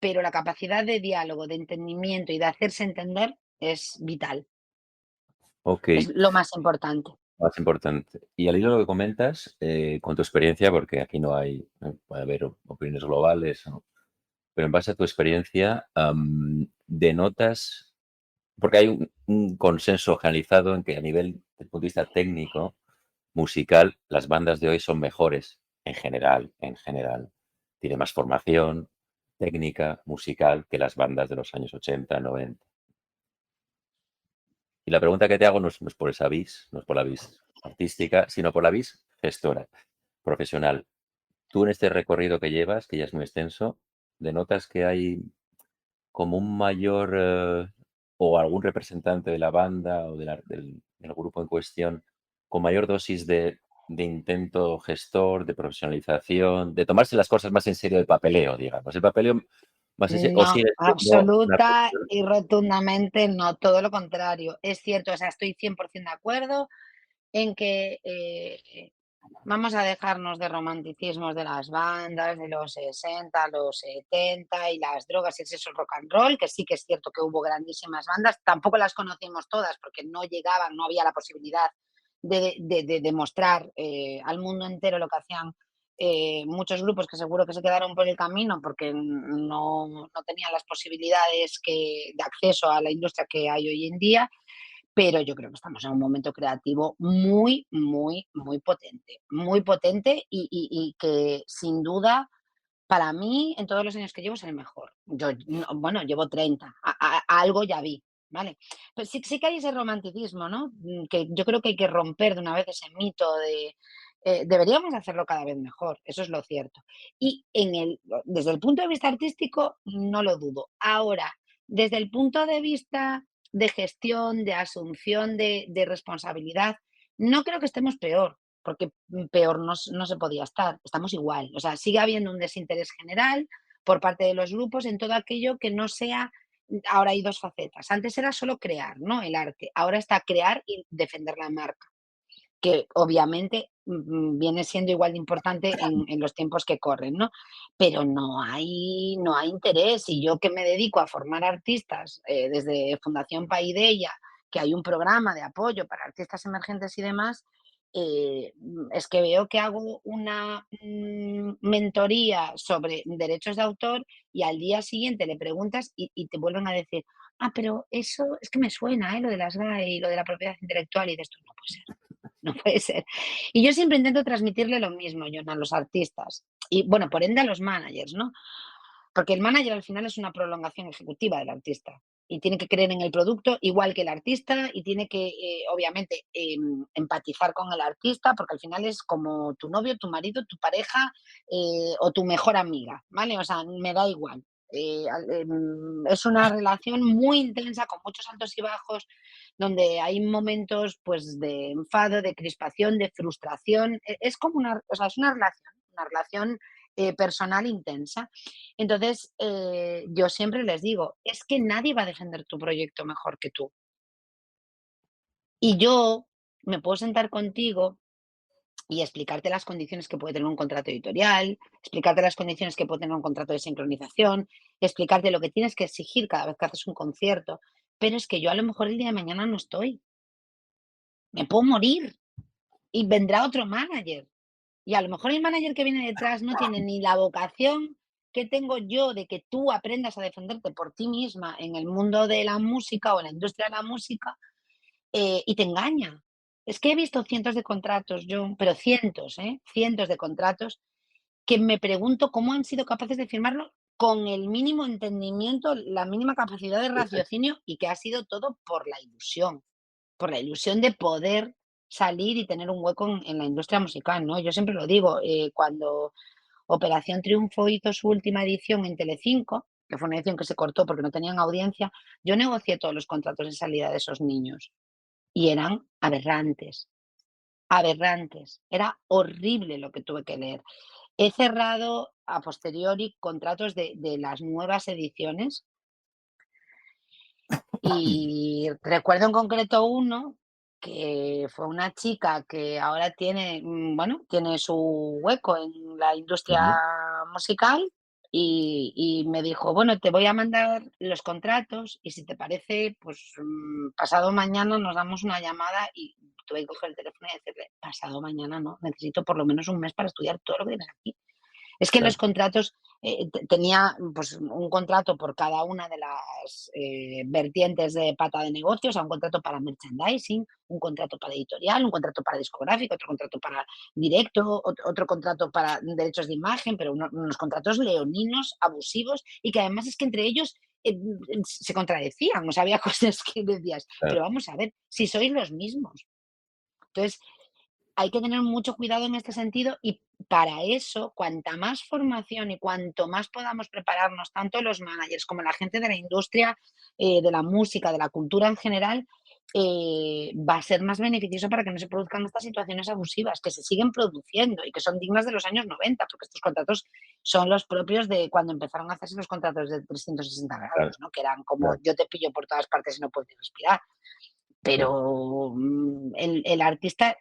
pero la capacidad de diálogo, de entendimiento y de hacerse entender es vital, Ok, es lo más importante. más importante. Y al hilo de lo que comentas, con tu experiencia, porque aquí no hay, puede haber opiniones globales, ¿no? Pero en base a tu experiencia, denotas, porque hay un consenso generalizado en que a nivel, desde el punto de vista técnico, musical, las bandas de hoy son mejores en general. Tiene más formación técnica, musical, que las bandas de los años 80, 90. Y la pregunta que te hago no es por esa vis, no es por la vis artística, sino por la vis gestora, profesional. Tú en este recorrido que llevas, que ya es muy extenso, denotas que hay como un mayor o algún representante de la banda o del grupo en cuestión con mayor dosis de intento gestor, de profesionalización, de tomarse las cosas más en serio del papeleo, digamos. El papeleo más en serio, o No, sigue siendo una absoluta cuestión. y rotundamente no, todo lo contrario. Es cierto, o sea, estoy 100% de acuerdo en que vamos a dejarnos de romanticismos de las bandas de los 60, los 70 y las drogas y es eso el rock and roll, que sí que es cierto que hubo grandísimas bandas, tampoco las conocimos todas porque no llegaban, no había la posibilidad de demostrar al mundo entero lo que hacían muchos grupos que seguro que se quedaron por el camino porque no tenían las posibilidades de acceso a la industria que hay hoy en día, pero yo creo que estamos en un momento creativo muy, muy, muy potente y que sin duda, para mí, en todos los años que llevo, es el mejor. Yo, bueno, llevo 30, algo ya vi, ¿vale? Pero sí que hay ese romanticismo, ¿no? Que yo creo que hay que romper de una vez ese mito de... deberíamos hacerlo cada vez mejor, eso es lo cierto. Y desde el punto de vista artístico, no lo dudo. Ahora, desde el punto de vista de gestión, de asunción de responsabilidad, no creo que estemos peor, porque peor no se podía estar, estamos igual. O sea, sigue habiendo un desinterés general por parte de los grupos en todo aquello que no sea, ahora hay dos facetas. Antes era solo crear, ¿no? El arte. Ahora está crear y defender la marca. que obviamente viene siendo igual de importante en los tiempos que corren, ¿no? Pero no hay interés. Y yo que me dedico a formar artistas desde Fundación Paideia, que hay un programa de apoyo para artistas emergentes y demás, es que veo que hago una mentoría sobre derechos de autor y al día siguiente le preguntas y te vuelven a decir, ah, pero eso es que me suena, lo de las GAE y lo de la propiedad intelectual y de esto no puede ser. No puede ser. Y yo siempre intento transmitirle lo mismo, Jon, a los artistas y, bueno, por ende a los managers, ¿no? Porque el manager al final es una prolongación ejecutiva del artista y tiene que creer en el producto igual que el artista y tiene que, obviamente, empatizar con el artista porque al final es como tu novio, tu marido, tu pareja o tu mejor amiga, ¿vale? O sea, me da igual. Es una relación muy intensa con muchos altos y bajos donde hay momentos pues de enfado, de crispación, de frustración. Es como o sea, es una relación personal intensa. Entonces, yo siempre les digo, es que nadie va a defender tu proyecto mejor que tú. Y yo me puedo sentar contigo y explicarte las condiciones que puede tener un contrato editorial, explicarte las condiciones que puede tener un contrato de sincronización, explicarte lo que tienes que exigir cada vez que haces un concierto, pero es que yo a lo mejor el día de mañana no estoy, me puedo morir y vendrá otro manager. Y a lo mejor el manager que viene detrás no tiene ni la vocación que tengo yo de que tú aprendas a defenderte por ti misma en el mundo de la música o en la industria de la música, y te engaña. Es que he visto cientos de contratos, yo, pero cientos, ¿eh? Cientos de contratos que me pregunto cómo han sido capaces de firmarlo con el mínimo entendimiento, la mínima capacidad de Sí, sí. raciocinio y que ha sido todo por la ilusión de poder salir y tener un hueco en la industria musical, ¿no? Yo siempre lo digo, cuando Operación Triunfo hizo su última edición en Telecinco, que fue una edición que se cortó porque no tenían audiencia, yo negocié todos los contratos de salida de esos niños y eran aberrantes, aberrantes. Era horrible lo que tuve que leer. He cerrado a posteriori contratos de las nuevas ediciones y recuerdo en concreto uno que fue una chica que ahora tiene, bueno, tiene su hueco en la industria Ujú. musical y me dijo, bueno, te voy a mandar los contratos y si te parece, pues pasado mañana nos damos una llamada y tuve que coger el teléfono y decirle, pasado mañana no, necesito por lo menos un mes para estudiar todo lo que tienes aquí. Es que los Claro. contratos, tenía pues un contrato por cada una de las vertientes de pata de negocio, o sea, un contrato para merchandising, un contrato para editorial, un contrato para discográfico, otro contrato para directo, otro contrato para derechos de imagen, pero unos contratos leoninos, abusivos, y que además es que entre ellos se contradecían, o sea, había cosas que decías, Claro. pero vamos a ver, si sois los mismos. Entonces, hay que tener mucho cuidado en este sentido y para eso, cuanta más formación y cuanto más podamos prepararnos, tanto los managers como la gente de la industria, de la música, de la cultura en general, va a ser más beneficioso para que no se produzcan estas situaciones abusivas, que se siguen produciendo y que son dignas de los años 90, porque estos contratos son los propios de cuando empezaron a hacerse los contratos de 360 Claro, grados, ¿no? Que eran como claro. yo te pillo por todas partes y no puedes respirar. Sí. Pero el artista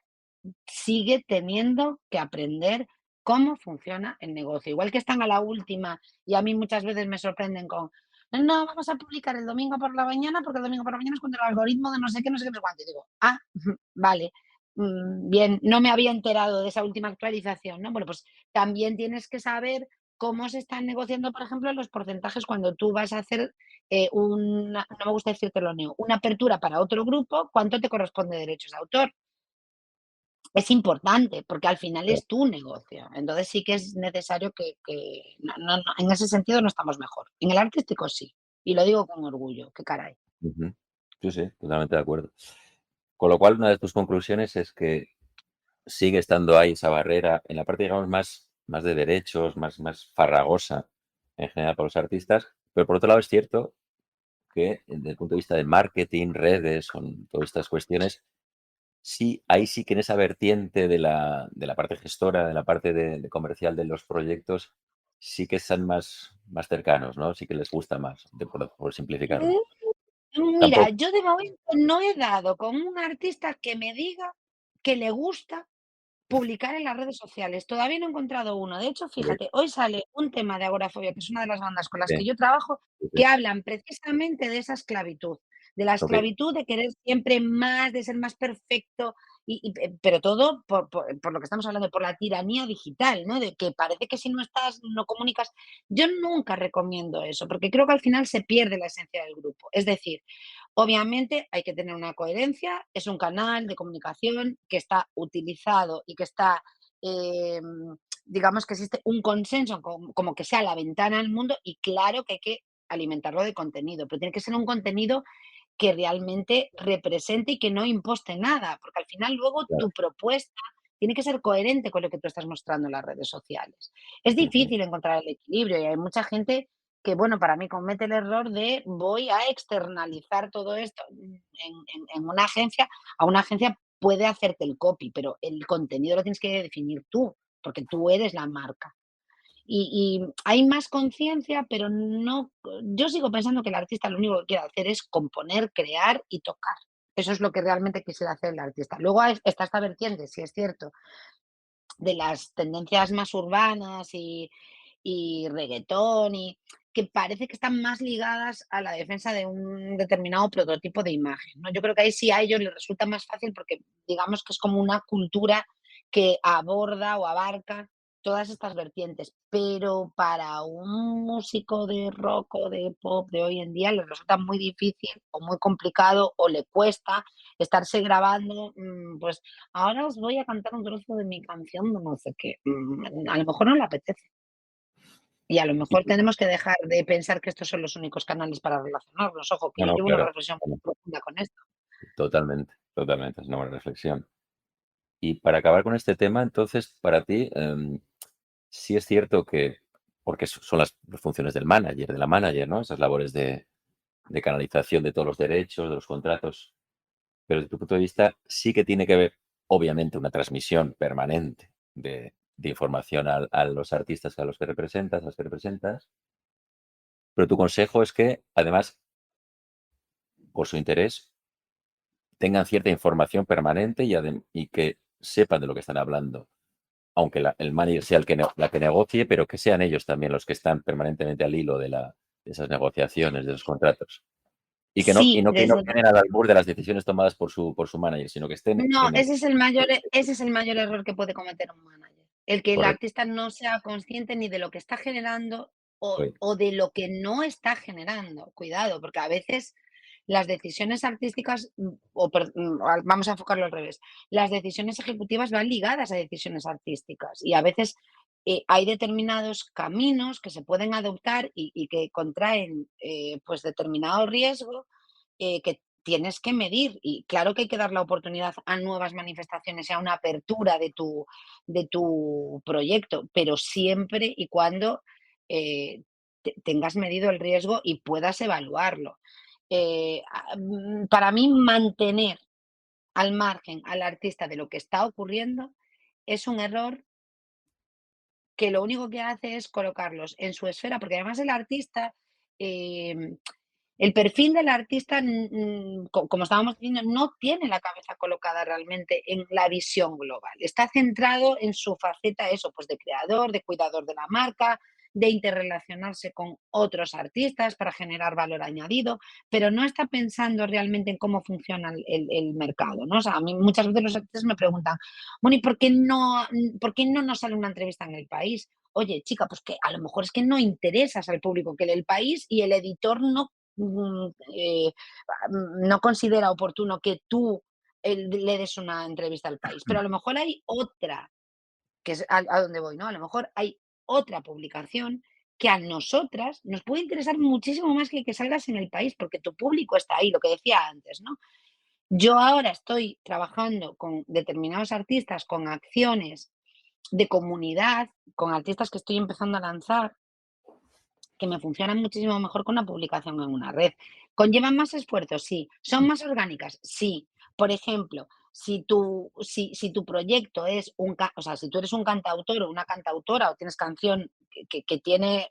sigue teniendo que aprender cómo funciona el negocio. Igual que están a la última y a mí muchas veces me sorprenden con, no, vamos a publicar el domingo por la mañana porque el domingo por la mañana es cuando el algoritmo de no sé qué, no sé qué, no sé cuánto. Y digo, ah, vale, bien, no me había enterado de esa última actualización, ¿no? Bueno, pues también tienes que saber cómo se están negociando, por ejemplo, los porcentajes cuando tú vas a hacer no me gusta decirte lo neo, una apertura para otro grupo, ¿cuánto te corresponde de derechos de autor? Es importante, porque al final Claro. es tu negocio. Entonces sí que es necesario en ese sentido no estamos mejor. En el artístico sí, y lo digo con orgullo, qué caray. Ujú. Sí, sí, totalmente de acuerdo. Con lo cual, una de tus conclusiones es que sigue estando ahí esa barrera en la parte, digamos, más de derechos, más farragosa en general para los artistas, pero por otro lado es cierto que desde el punto de vista de marketing, redes, con todas estas cuestiones, sí, ahí sí que en esa vertiente de la parte gestora, de la parte de comercial de los proyectos, sí que están más cercanos, ¿no? Sí que les gusta más, por simplificarlo. Mm, Mira, Tampoco yo de momento no he dado con un artista que me diga que le gusta publicar en las redes sociales. Todavía no he encontrado uno. De hecho, Sí, fíjate, hoy sale un tema de Agorafobia, que es una de las bandas con las que sí, yo trabajo, sí, sí. que hablan precisamente de esa esclavitud, de la Ok, esclavitud de querer siempre más, de ser más perfecto, pero todo por lo que estamos hablando, por la tiranía digital, ¿no? De que parece que si no estás, no comunicas. Yo nunca recomiendo eso, porque creo que al final se pierde la esencia del grupo. Es decir, obviamente hay que tener una coherencia, es un canal de comunicación que está utilizado y que está, digamos que existe un consenso como que sea la ventana al mundo y claro que hay que alimentarlo de contenido, pero tiene que ser un contenido que realmente represente y que no imposte nada, porque al final luego claro. tu propuesta tiene que ser coherente con lo que tú estás mostrando en las redes sociales. Es Ujú. difícil encontrar el equilibrio y hay mucha gente que, bueno, para mí comete el error de voy a externalizar todo esto en una agencia, a una agencia puede hacerte el copy, pero el contenido lo tienes que definir tú, porque tú eres la marca. Y hay más conciencia, pero no, yo sigo pensando que el artista lo único que quiere hacer es componer, crear y tocar. Eso es lo que realmente quisiera hacer el artista. Luego está esta vertiente, sí es cierto, de las tendencias más urbanas y reguetón, y que parece que están más ligadas a la defensa de un determinado prototipo de imagen, ¿no? Yo creo que ahí sí a ellos les resulta más fácil porque digamos que es como una cultura que aborda o abarca todas estas vertientes, pero para un músico de rock o de pop de hoy en día les resulta muy difícil o muy complicado o le cuesta estarse grabando, pues ahora os voy a cantar un trozo de mi canción de no sé qué. A lo mejor no le apetece. Y a lo Y mejor tenemos que dejar de pensar que estos son los únicos canales para relacionarnos. Ojo, que no, yo no, llevo una claro. reflexión No, muy profunda con esto. totalmente, totalmente. Es una buena reflexión. Y para acabar con este tema, entonces, para ti, sí es cierto que, porque son las funciones del manager, de la manager, ¿no? Esas labores de canalización de todos los derechos, de los contratos. Pero desde tu punto de vista, sí que tiene que haber, obviamente, una transmisión permanente de información a los artistas a los que representas, a los que representas. Pero tu consejo es que, además, por su interés, tengan cierta información permanente y que sepan de lo que están hablando. Aunque el manager sea la que negocie, pero que sean ellos también los que están permanentemente al hilo de esas negociaciones, de esos contratos. Sí, Que no desde queden al albur de las decisiones tomadas por su manager, sino que estén no, en el. ese es el mayor error que puede cometer un manager. El que el Correcto. artista no sea consciente ni de lo que está generando Pues, o de lo que no está generando. Cuidado, porque a veces las decisiones artísticas, vamos a enfocarlo al revés, las decisiones ejecutivas van ligadas a decisiones artísticas y a veces hay determinados caminos que se pueden adoptar y que contraen pues determinado riesgo que tienes que medir y claro que hay que dar la oportunidad a nuevas manifestaciones y a una apertura de tu proyecto, pero siempre y cuando tengas medido el riesgo y puedas evaluarlo. Para mí, mantener al margen al artista de lo que está ocurriendo es un error que lo único que hace es colocarlos en su esfera, porque además el artista, em, el perfil del artista, como estábamos diciendo, no tiene la cabeza colocada realmente en la visión global. Está centrado en su faceta, eso, pues de creador, de cuidador de la marca, de interrelacionarse con otros artistas para generar valor añadido, pero no está pensando realmente en cómo funciona el mercado, ¿no? O sea, a mí muchas veces los artistas me preguntan, bueno, ¿y por qué no nos sale una entrevista en El País? Oye, chica, pues que a lo mejor es que no interesas al público que lee El País y el editor mm, eh, no considera oportuno que tú le des una entrevista al país, pero a lo mejor hay otra, que es a donde voy, ¿no? A lo mejor hay otra publicación que a nosotras nos puede interesar muchísimo más que salgas en el país, porque tu público está ahí, lo que decía antes, ¿no? Yo ahora estoy trabajando con determinados artistas, con acciones de comunidad, con artistas que estoy empezando a lanzar, que me funcionan muchísimo mejor con una publicación en una red. ¿Conllevan más esfuerzo? Sí. ¿Son más orgánicas? Sí. Por ejemplo, si tu proyecto es o sea, si tú eres un cantautor o una cantautora o tienes canción que tiene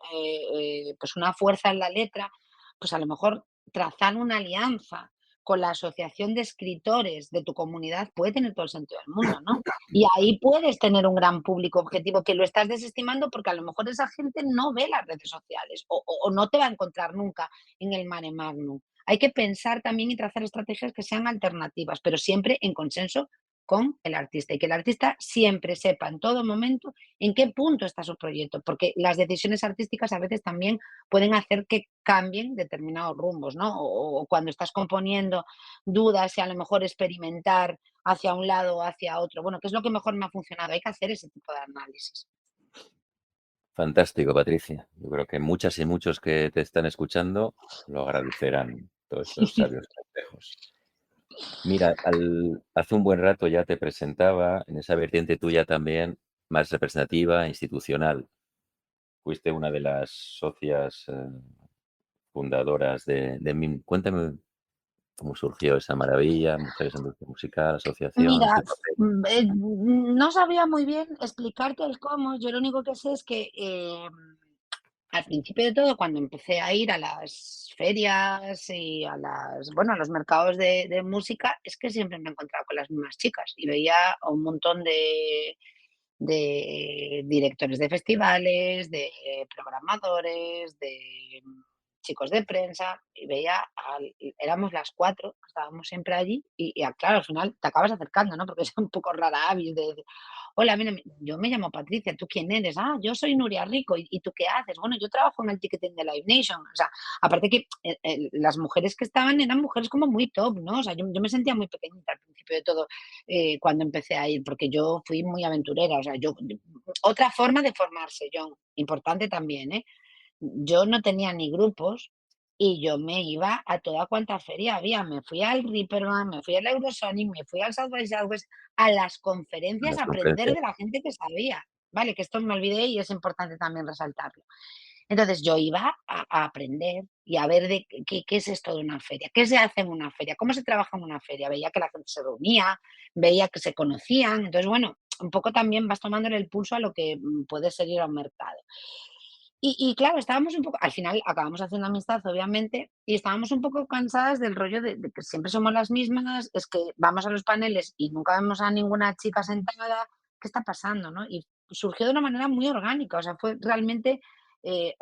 pues una fuerza en la letra, pues a lo mejor trazar una alianza con la asociación de escritores de tu comunidad puede tener todo el sentido del mundo, ¿no? Y ahí puedes tener un gran público objetivo que lo estás desestimando porque a lo mejor esa gente no ve las redes sociales o no te va a encontrar nunca en el mare magnum. Hay que pensar también y trazar estrategias que sean alternativas, pero siempre en consenso con el artista y que el artista siempre sepa en todo momento en qué punto está su proyecto, porque las decisiones artísticas a veces también pueden hacer que cambien determinados rumbos, ¿no? O cuando estás componiendo, dudas y a lo mejor experimentar hacia un lado o hacia otro. Bueno, ¿qué es lo que mejor me ha funcionado? Hay que hacer ese tipo de análisis. Fantástico, Patricia. Yo creo que muchas y muchos que te están escuchando lo agradecerán, todos estos sabios consejos. Mira, hace un buen rato ya te presentaba en esa vertiente tuya también más representativa, institucional. Fuiste una de las socias fundadoras de MIM. Cuéntame cómo surgió esa maravilla, Mujeres en Industria Musical, asociación, Mira, tu papel. no sabía muy bien explicarte el cómo. Yo lo único que sé es que al principio de todo, cuando empecé a ir a las ferias y a bueno, a los mercados de música, es que siempre me encontraba con las mismas chicas y veía a un montón de directores de festivales, de programadores, de chicos de prensa, y veía, éramos las cuatro, que estábamos siempre allí, claro, al final te acabas acercando, ¿no? Porque es un poco rara avis de, hola, mira, yo me llamo Patricia, ¿tú quién eres? Ah, yo soy Nuria Rico, ¿y tú qué haces? Bueno, yo trabajo en el ticketing de Live Nation, o sea, aparte que las mujeres que estaban eran mujeres como muy top, ¿no? O sea, yo me sentía muy pequeñita al principio de todo cuando empecé a ir, porque yo fui muy aventurera, o sea, otra forma de formarse, John, importante también, ¿eh? Yo no tenía ni grupos y yo me iba a toda cuanta feria había. Me fui al Reeperbahn, me fui al Eurosonic, me fui al South by Southwest, a las En conferencias las a aprender conferencias. de la gente que sabía. Vale, que esto me olvidé y es importante también resaltarlo. Entonces yo iba a aprender y a ver de qué es esto de una feria, qué se hace en una feria, cómo se trabaja en una feria. Veía que la gente se reunía, veía que se conocían. Entonces, bueno, un poco también vas tomándole el pulso a lo que puede ser ir a un mercado. Y claro, estábamos un poco, al final acabamos haciendo amistad, obviamente, y estábamos un poco cansadas del rollo de que siempre somos las mismas, es que vamos a los paneles y nunca vemos a ninguna chica sentada, ¿qué está pasando, no? Y surgió de una manera muy orgánica, o sea, fue realmente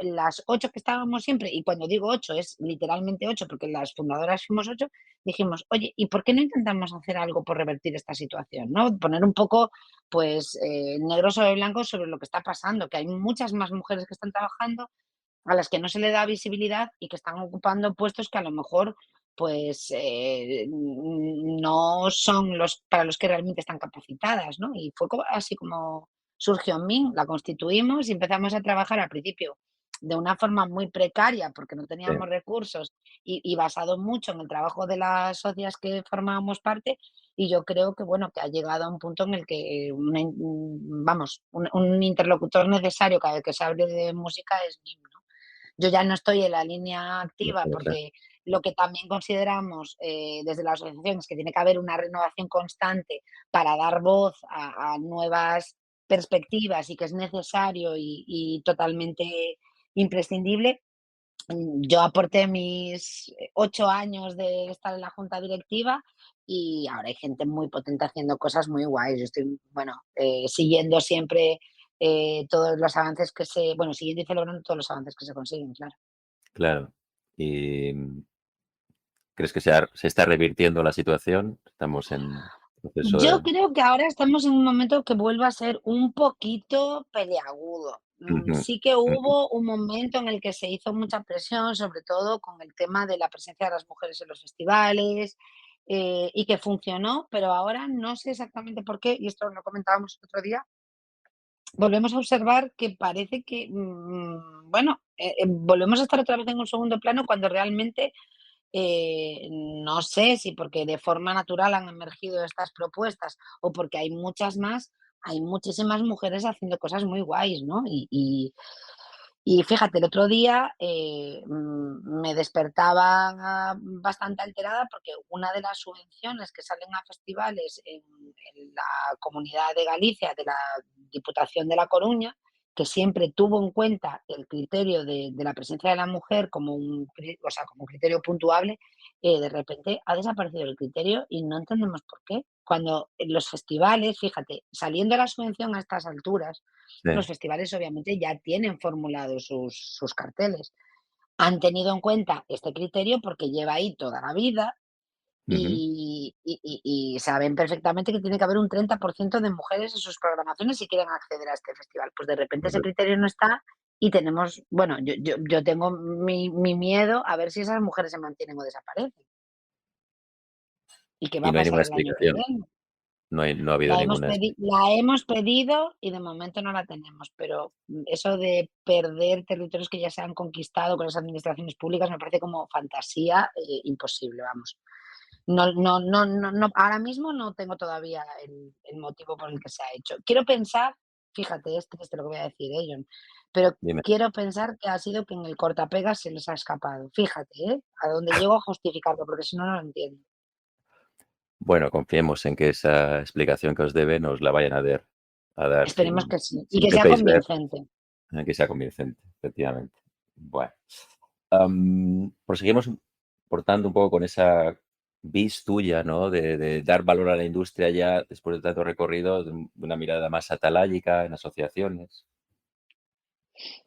las 8 que estábamos siempre, y cuando digo 8 es literalmente 8 porque las fundadoras fuimos 8, dijimos, oye, ¿y por qué no intentamos hacer algo por revertir esta situación, no? Poner un poco pues negro sobre blanco sobre lo que está pasando, que hay muchas más mujeres que están trabajando, a las que no se le da visibilidad y que están ocupando puestos que a lo mejor pues no son los para los que realmente están capacitadas, ¿no? Y fue así como surgió en mí, la constituimos y empezamos a trabajar al principio de una forma muy precaria porque no Sí, teníamos recursos y basado mucho en el trabajo de las socias que formábamos parte y yo creo que, bueno, que ha llegado a un punto en el que vamos, un interlocutor necesario cada vez que se hable de música es MIM, ¿no? Yo ya no estoy en la línea activa es verdad. porque lo que también consideramos desde la asociación es que tiene que haber una renovación constante para dar voz a nuevas perspectivas y que es necesario y totalmente imprescindible. Yo aporté mis 8 años de estar en la junta directiva y ahora hay gente muy potente haciendo cosas muy guays. Yo estoy, bueno, siguiendo siempre todos los avances bueno, siguiendo y celebrando todos los avances que se consiguen, claro. Claro. ¿Y crees que se está revirtiendo la situación? Estamos en proceso Yo de. creo que ahora estamos en un momento que vuelve a ser un poquito peleagudo. Ujú, Sí que ujú. hubo un momento en el que se hizo mucha presión, sobre todo con el tema de la presencia de las mujeres en los festivales, y que funcionó, pero ahora no sé exactamente por qué, y esto lo comentábamos el otro día, volvemos a observar que parece que, bueno, volvemos a estar otra vez en un segundo plano cuando realmente no sé si porque de forma natural han emergido estas propuestas o porque hay muchas más, hay muchísimas mujeres haciendo cosas muy guays, ¿no? Y fíjate, el otro día me despertaba bastante alterada porque una de las subvenciones que salen a festivales en la Comunidad de Galicia, de la Diputación de La Coruña, que siempre tuvo en cuenta el criterio de la presencia de la mujer como o sea, como un criterio puntuable, de repente ha desaparecido el criterio y no entendemos por qué. Cuando en los festivales, fíjate, saliendo la subvención a estas alturas, sí. los festivales obviamente ya tienen formulados sus carteles. Han tenido en cuenta este criterio porque lleva ahí toda la vida Ujú. y saben perfectamente que tiene que haber un 30% de mujeres en sus programaciones si quieren acceder a este festival. Pues de repente ese Correcto. criterio no está y tenemos, bueno, yo tengo mi miedo a ver si esas mujeres se mantienen o desaparecen. ¿Y qué va Y a no hay pasar ninguna el año que explicación. viene? No ha habido ninguna La hemos pedido y de momento no la tenemos, pero eso de perder territorios que ya se han conquistado con las administraciones públicas me parece como fantasía, imposible, vamos. No, ahora mismo no tengo todavía el motivo por el que se ha hecho. Quiero pensar, fíjate, es triste lo que voy a decir, John, pero dime. quiero pensar que ha sido que en el cortapegas se les ha escapado. Fíjate, a dónde llego a justificarlo, porque si no, no lo entiendo. Bueno, confiemos en que esa explicación que os deben os la vayan a dar Esperemos que sí, y sin que que sea os ver, convincente. que sea convincente, efectivamente. Bueno, proseguimos portando un poco con esa vis tuya, ¿no? De dar valor a la industria ya después de tanto recorrido, de una mirada más atalágica en asociaciones.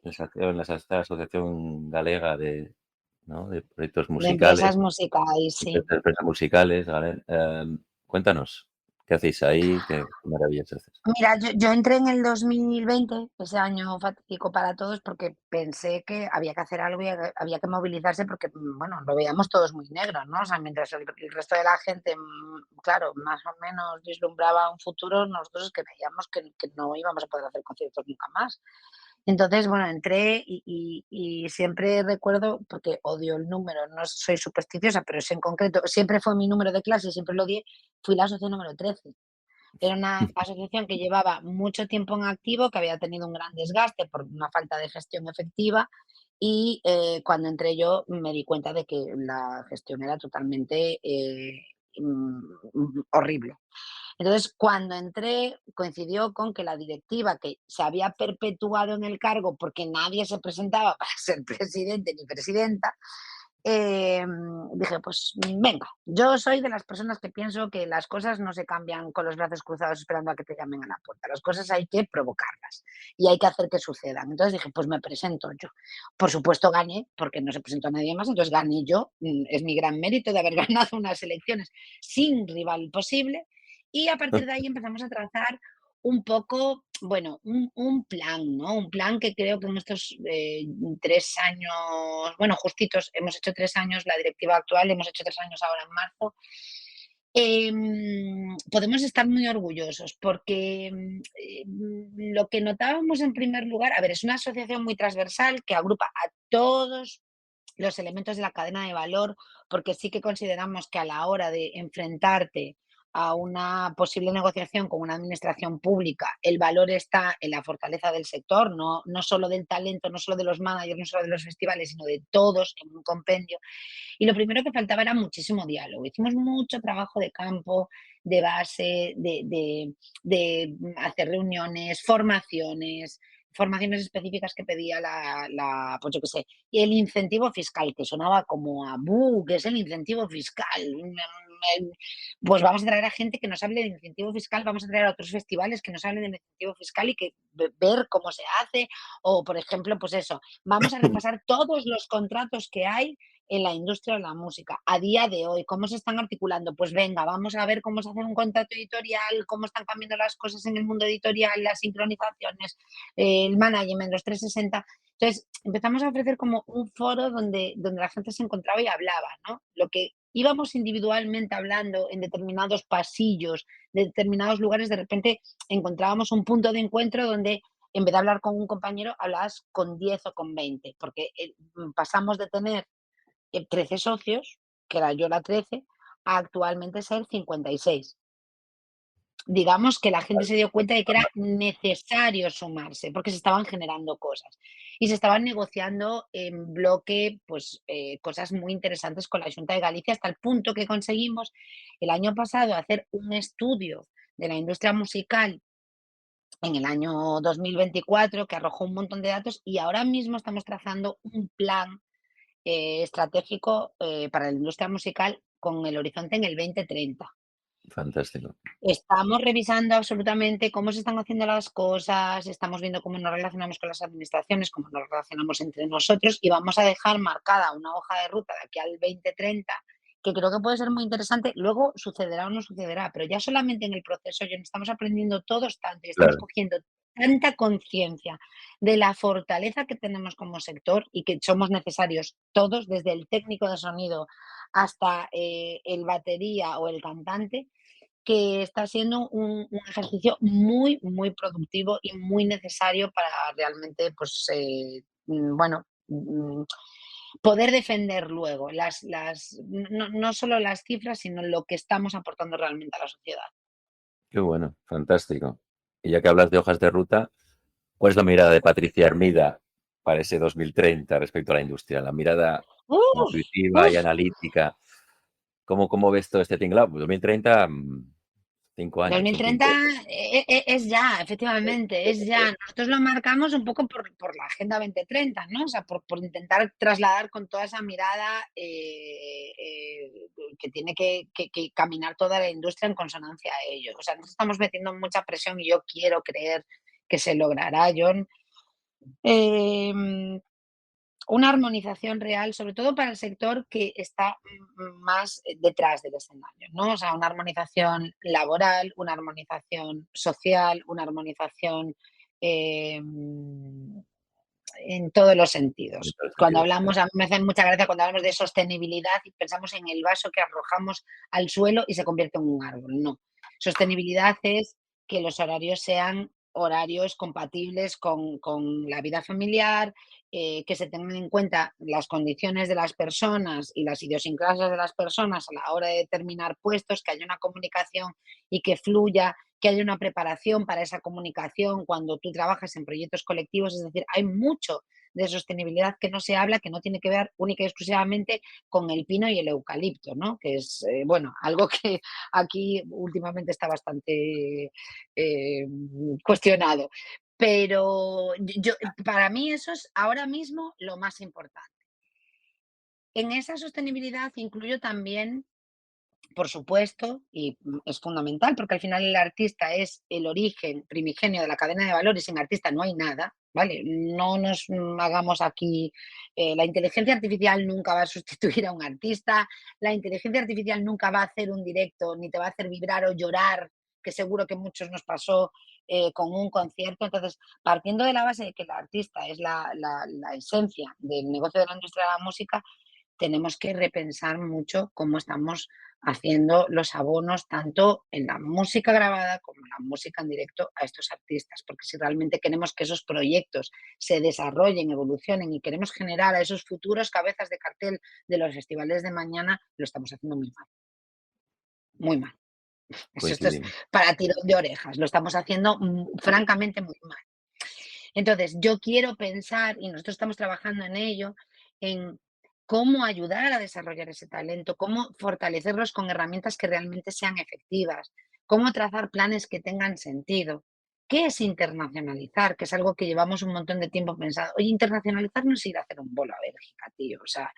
Esta asociación galega de, ¿no? De proyectos De musicales, empresas musicales, sí. de empresas musicales, ¿vale? Cuéntanos, ¿qué hacéis ahí? ¿Qué maravillas haces? Mira, yo entré en el 2020, ese año fatídico para todos, porque pensé que había que hacer algo y había que movilizarse porque, bueno, lo veíamos todos muy negro, ¿no? O sea, mientras el resto de la gente, claro, más o menos vislumbraba un futuro, nosotros es que veíamos que no íbamos a poder hacer conciertos nunca más. Entonces, bueno, entré y siempre recuerdo, porque odio el número, no soy supersticiosa, pero ese en concreto siempre fue mi número de clase, siempre lo odié, fui la socia número 13. Era una asociación que llevaba mucho tiempo en activo, que había tenido un gran desgaste por una falta de gestión efectiva y cuando entré yo me di cuenta de que la gestión era totalmente horrible. Entonces, cuando entré, coincidió con que la directiva que se había perpetuado en el cargo porque nadie se presentaba para ser presidente ni presidenta, dije, pues venga, yo soy de las personas que pienso que las cosas no se cambian con los brazos cruzados esperando a que te llamen a la puerta. Las cosas hay que provocarlas y hay que hacer que sucedan. Entonces dije, pues me presento yo. Por supuesto gané, porque no se presentó nadie más, entonces gané yo. Es mi gran mérito de haber ganado unas elecciones sin rival posible. Y a partir de ahí empezamos a trazar un poco, bueno, un plan, ¿no? Un plan que creo que en estos 3 años, bueno, justitos, hemos hecho 3 años, la directiva actual, hemos hecho 3 años ahora en marzo. Podemos estar muy orgullosos porque lo que notábamos en primer lugar, a ver, es una asociación muy transversal que agrupa a todos los elementos de la cadena de valor, porque sí que consideramos que a la hora de enfrentarte a una posible negociación con una administración pública, el valor está en la fortaleza del sector, no solo del talento, no solo de los managers, no solo de los festivales, sino de todos en un compendio. Y lo primero que faltaba era muchísimo diálogo. Hicimos mucho trabajo de campo, de base, de hacer reuniones, formaciones específicas que pedía pues yo qué sé, y el incentivo fiscal, que sonaba como a que es el incentivo fiscal. Pues vamos a traer a gente que nos hable del incentivo fiscal, vamos a traer a otros festivales que nos hablen del incentivo fiscal y que ver cómo se hace, o por ejemplo, pues eso, vamos a repasar todos los contratos que hay en la industria de la música. A día de hoy, ¿cómo se están articulando? Pues venga, vamos a ver cómo se hace un contrato editorial, cómo están cambiando las cosas en el mundo editorial, las sincronizaciones, el management, los 360. Entonces, empezamos a ofrecer como un foro donde la gente se encontraba y hablaba, ¿no? Lo que íbamos individualmente hablando en determinados pasillos, de determinados lugares, de repente encontrábamos un punto de encuentro donde en vez de hablar con un compañero, hablabas con 10 o con 20, porque pasamos de tener 13 socios, que era yo la 13, a actualmente ser 56. Digamos que la gente se dio cuenta de que era necesario sumarse, porque se estaban generando cosas y se estaban negociando en bloque, pues, cosas muy interesantes con la Xunta de Galicia, hasta el punto que conseguimos el año pasado hacer un estudio de la industria musical en el año 2024 que arrojó un montón de datos y ahora mismo estamos trazando un plan estratégico para la industria musical con el horizonte en el 2030. Fantástico. Estamos revisando absolutamente cómo se están haciendo las cosas, estamos viendo cómo nos relacionamos con las administraciones, cómo nos relacionamos entre nosotros y vamos a dejar marcada una hoja de ruta de aquí al 2030 que creo que puede ser muy interesante. Luego sucederá o no sucederá, pero ya solamente en el proceso ya estamos aprendiendo todos tanto y estamos Claro, cogiendo tanta conciencia de la fortaleza que tenemos como sector y que somos necesarios todos, desde el técnico de sonido hasta el batería o el cantante, que está siendo un ejercicio muy, muy productivo y muy necesario para realmente, pues, bueno, poder defender luego no solo las cifras, sino lo que estamos aportando realmente a la sociedad. qué bueno, fantástico. Y ya que hablas de hojas de ruta, ¿cuál es la mirada de Patricia Hermida para ese 2030 respecto a la industria? La mirada ¡Uf! intuitiva y ¡Uf! analítica. ¿Cómo ves todo este tinglado? Pues 2030, 5 años, un 2030 tinte. es ya, Es, efectivamente, es es, ya. es. Nosotros lo marcamos un poco por la Agenda 2030, ¿no? O sea, por intentar trasladar con toda esa mirada que tiene que caminar toda la industria en consonancia a ello. O sea, nosotros estamos metiendo mucha presión y yo quiero creer que se logrará, John. Em, una armonización real, sobre todo para el sector que está más detrás del escenario, ¿no? O sea, una armonización laboral, una armonización social, una armonización eh, en todos los En sentidos. todos los Cuando sentidos. hablamos, a mí me hace mucha gracia cuando hablamos de sostenibilidad y pensamos en el vaso que arrojamos al suelo y se convierte en un árbol. No. Sostenibilidad es que los horarios sean horarios compatibles con la vida familiar, que se tengan en cuenta las condiciones de las personas y las idiosincrasias de las personas a la hora de determinar puestos, que haya una comunicación y que fluya, que haya una preparación para esa comunicación cuando tú trabajas en proyectos colectivos. Es decir, hay mucho de sostenibilidad que no se habla, que no tiene que ver única y exclusivamente con el pino y el eucalipto, ¿no? Que es, bueno, algo que aquí últimamente está bastante cuestionado. Pero para mí eso es ahora mismo lo más importante. En esa sostenibilidad incluyo también, por supuesto, y es fundamental, porque al final el artista es el origen primigenio de la cadena de valor y sin artista no hay nada, ¿vale? No nos hagamos aquí, la inteligencia artificial nunca va a sustituir a un artista, la inteligencia artificial nunca va a hacer un directo, ni te va a hacer vibrar o llorar, que seguro que muchos nos pasó con un concierto. Entonces, partiendo de la base de que el artista es la esencia del negocio de la industria de la música, tenemos que repensar mucho cómo estamos haciendo los abonos, tanto en la música grabada como en la música en directo a estos artistas, porque si realmente queremos que esos proyectos se desarrollen, evolucionen y queremos generar a esos futuros cabezas de cartel de los festivales de mañana, lo estamos haciendo muy mal, muy mal. Esto es Coincidimos. para tirón de orejas, lo estamos haciendo francamente muy mal. Entonces, yo quiero pensar, y nosotros estamos trabajando en ello, en cómo ayudar a desarrollar ese talento, cómo fortalecerlos con herramientas que realmente sean efectivas, cómo trazar planes que tengan sentido. ¿Qué es internacionalizar? Que es algo que llevamos un montón de tiempo pensando. Oye, internacionalizar no es ir a hacer un bolo a Bélgica, tío. O sea,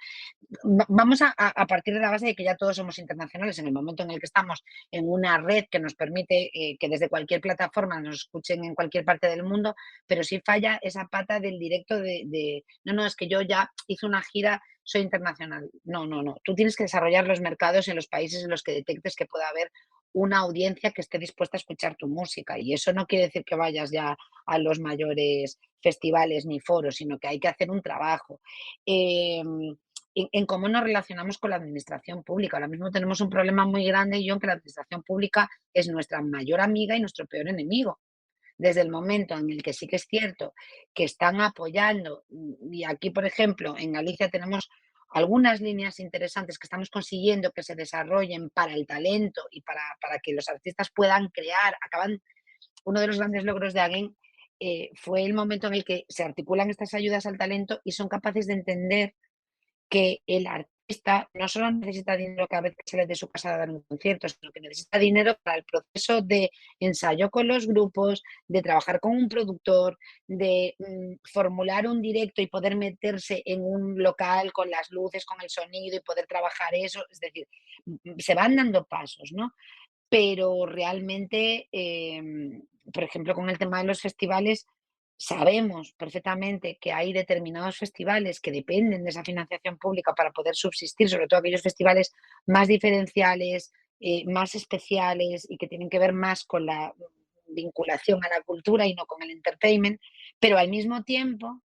vamos a partir de la base de que ya todos somos internacionales en el momento en el que estamos en una red que nos permite que desde cualquier plataforma nos escuchen en cualquier parte del mundo, pero sí falla esa pata del directo no, no, es que yo ya hice una gira, soy internacional. No, no, no. Tú tienes que desarrollar los mercados en los países en los que detectes que pueda haber una audiencia que esté dispuesta a escuchar tu música. Y eso no quiere decir que vayas ya a los mayores festivales ni foros, sino que hay que hacer un trabajo. Eh, en cómo nos relacionamos con la administración pública. Ahora mismo tenemos un problema muy grande, John, que la administración pública es nuestra mayor amiga y nuestro peor enemigo. Desde el momento en el que sí que es cierto que están apoyando, y aquí, por ejemplo, en Galicia tenemos algunas líneas interesantes que estamos consiguiendo que se desarrollen para el talento y para que los artistas puedan crear. Uno de los grandes logros de Again fue el momento en el que se articulan estas ayudas al talento y son capaces de entender que artista no solo necesita dinero cada vez que sale de su casa a dar un concierto, sino que necesita dinero para el proceso de ensayo con los grupos, de trabajar con un productor, de formular un directo y poder meterse en un local con las luces, con el sonido y poder trabajar eso. Es decir, se van dando pasos, ¿no? Pero realmente, por ejemplo, con el tema de los festivales, sabemos perfectamente que hay determinados festivales que dependen de esa financiación pública para poder subsistir, sobre todo aquellos festivales más diferenciales, más especiales y que tienen que ver más con la vinculación a la cultura y no con el entertainment, pero al mismo tiempo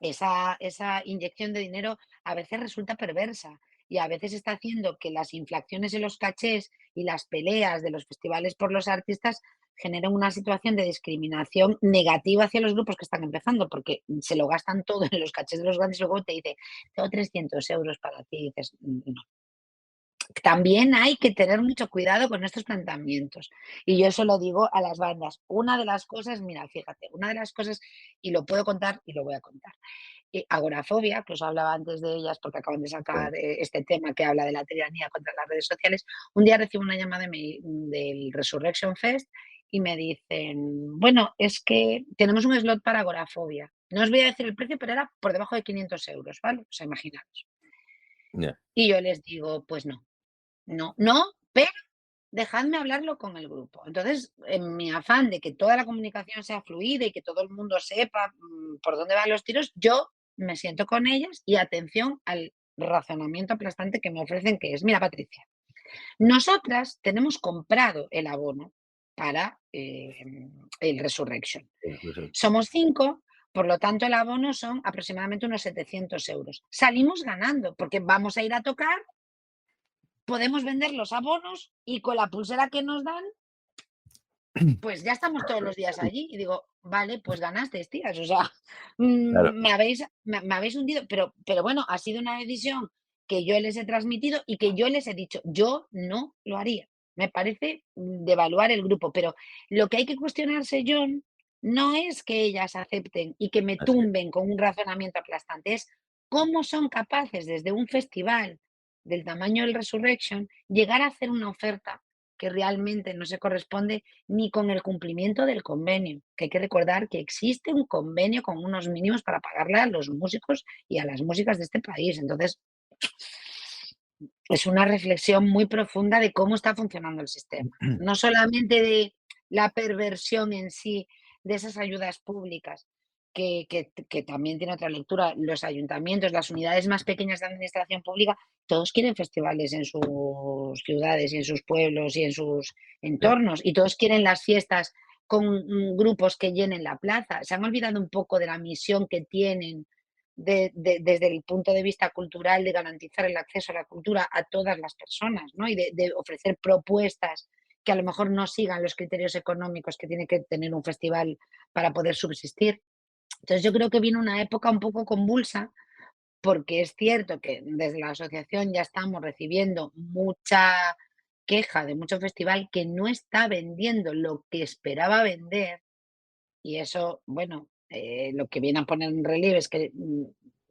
esa inyección de dinero a veces resulta perversa y a veces está haciendo que las inflaciones en los cachés y las peleas de los festivales por los artistas generen una situación de discriminación negativa hacia los grupos que están empezando, porque se lo gastan todo en los cachés de los grandes y luego te dice, tengo 300 euros para ti, y dices, no. También hay que tener mucho cuidado con estos planteamientos. Y yo eso lo digo a las bandas. Una de las cosas, mira, fíjate, una de las cosas, y lo puedo contar y lo voy a contar. Agorafobia, que os hablaba antes de ellas porque acaban de sacar este tema que habla de la tiranía contra las redes sociales. Un día recibo una llamada del Resurrection Fest y me dicen, bueno, es que tenemos un slot para agorafobia. No os voy a decir el precio, pero era por debajo de 500 euros, ¿vale? O sea, imaginaos. Ya, Y yo les digo, pues no, no, no, pero dejadme hablarlo con el grupo. Entonces, en mi afán de que toda la comunicación sea fluida y que todo el mundo sepa por dónde van los tiros, yo me siento con ellas y atención al razonamiento aplastante que me ofrecen, que es, mira, Patricia, nosotras tenemos comprado el abono para el Resurrection. incluso, Somos 5, por lo tanto el abono son aproximadamente unos 700 euros. Salimos ganando porque vamos a ir a tocar, podemos vender los abonos y con la pulsera que nos dan pues ya estamos todos los días allí y digo, vale, pues ganasteis, tías, o sea, claro, me habéis hundido, pero bueno, ha sido una decisión que yo les he transmitido y que yo les he dicho, yo no lo haría. Me parece devaluar el grupo, pero lo que hay que cuestionarse, John, no es que ellas acepten y que me así es. tumben con un razonamiento aplastante, es cómo son capaces desde un festival del tamaño del Resurrection llegar a hacer una oferta que realmente no se corresponde ni con el cumplimiento del convenio, que hay que recordar que existe un convenio con unos mínimos para pagarle a los músicos y a las músicas de este país. Entonces, es una reflexión muy profunda de cómo está funcionando el sistema. No solamente de la perversión en sí de esas ayudas públicas, que también tiene otra lectura. Los ayuntamientos, las unidades más pequeñas de administración pública, todos quieren festivales en sus ciudades y en sus pueblos y en sus Ya. entornos, y todos quieren las fiestas con grupos que llenen la plaza. Se han olvidado un poco de la misión que tienen desde el punto de vista cultural de garantizar el acceso a la cultura a todas las personas, ¿no? Y de ofrecer propuestas que a lo mejor no sigan los criterios económicos que tiene que tener un festival para poder subsistir. Entonces yo creo que viene una época un poco convulsa, porque es cierto que desde la asociación ya estamos recibiendo mucha queja de mucho festival que no está vendiendo lo que esperaba vender, y eso, bueno, lo que viene a poner en relieve es que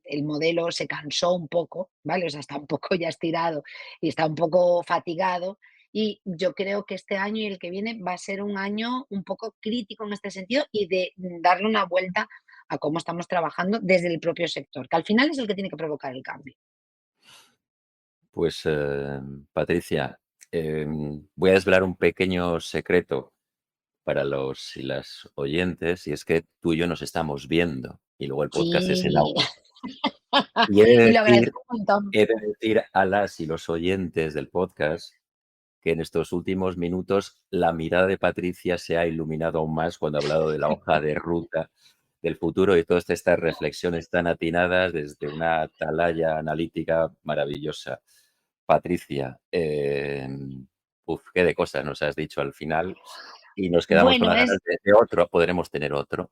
el modelo se cansó un poco, ¿vale? O sea, está un poco ya estirado y está un poco fatigado. Y yo creo que este año y el que viene va a ser un año un poco crítico en este sentido y de darle una vuelta a cómo estamos trabajando desde el propio sector, que al final es el que tiene que provocar el cambio. Pues, Patricia, voy a desvelar un pequeño secreto para los y las oyentes, y es que tú y yo nos estamos viendo, y luego el podcast es el Sí, audio. Y he de y lo decir agradezco un montón. he de decir a las y los oyentes del podcast que en estos últimos minutos la mirada de Patricia se ha iluminado aún más cuando ha hablado de la hoja de ruta del futuro y todas estas reflexiones tan atinadas desde una atalaya analítica maravillosa. Patricia, qué de cosas nos has dicho al final y nos quedamos con Bueno, las ganas de otro, podremos tener otro.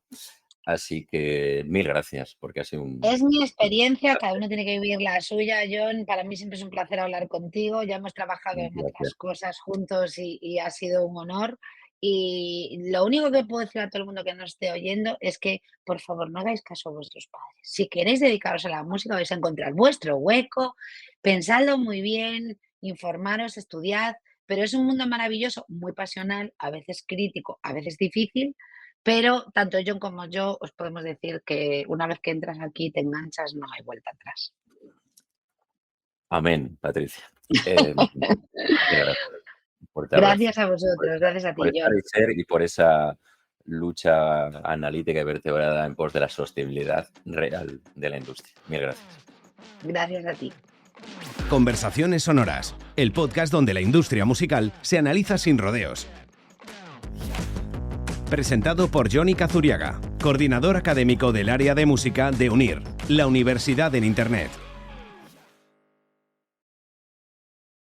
Así que mil gracias, porque ha sido es mi un experiencia, cada placer. uno tiene que vivir la suya, John. Para mí siempre es un placer hablar contigo. Ya hemos trabajado Un en placer. otras cosas juntos y ha sido un honor. Y lo único que puedo decir a todo el mundo que nos esté oyendo es que, por favor, no hagáis caso a vuestros padres. Si queréis dedicaros a la música, vais a encontrar vuestro hueco, pensadlo muy bien, informaros, estudiad, pero es un mundo maravilloso, muy pasional, a veces crítico, a veces difícil, pero tanto John como yo os podemos decir que una vez que entras aquí y te enganchas, no hay vuelta atrás. Amén, Patricia. Mil gracias. Un fuerte abrazo Gracias a vosotros, gracias a por ti, estar John. y ser y por esa lucha analítica y vertebrada en pos de la sostenibilidad real de la industria. Mil gracias. Gracias a ti. Conversaciones Sonoras, el podcast donde la industria musical se analiza sin rodeos. Presentado por Johnny Kazuriaga, coordinador académico del área de música de UNIR, la Universidad en Internet.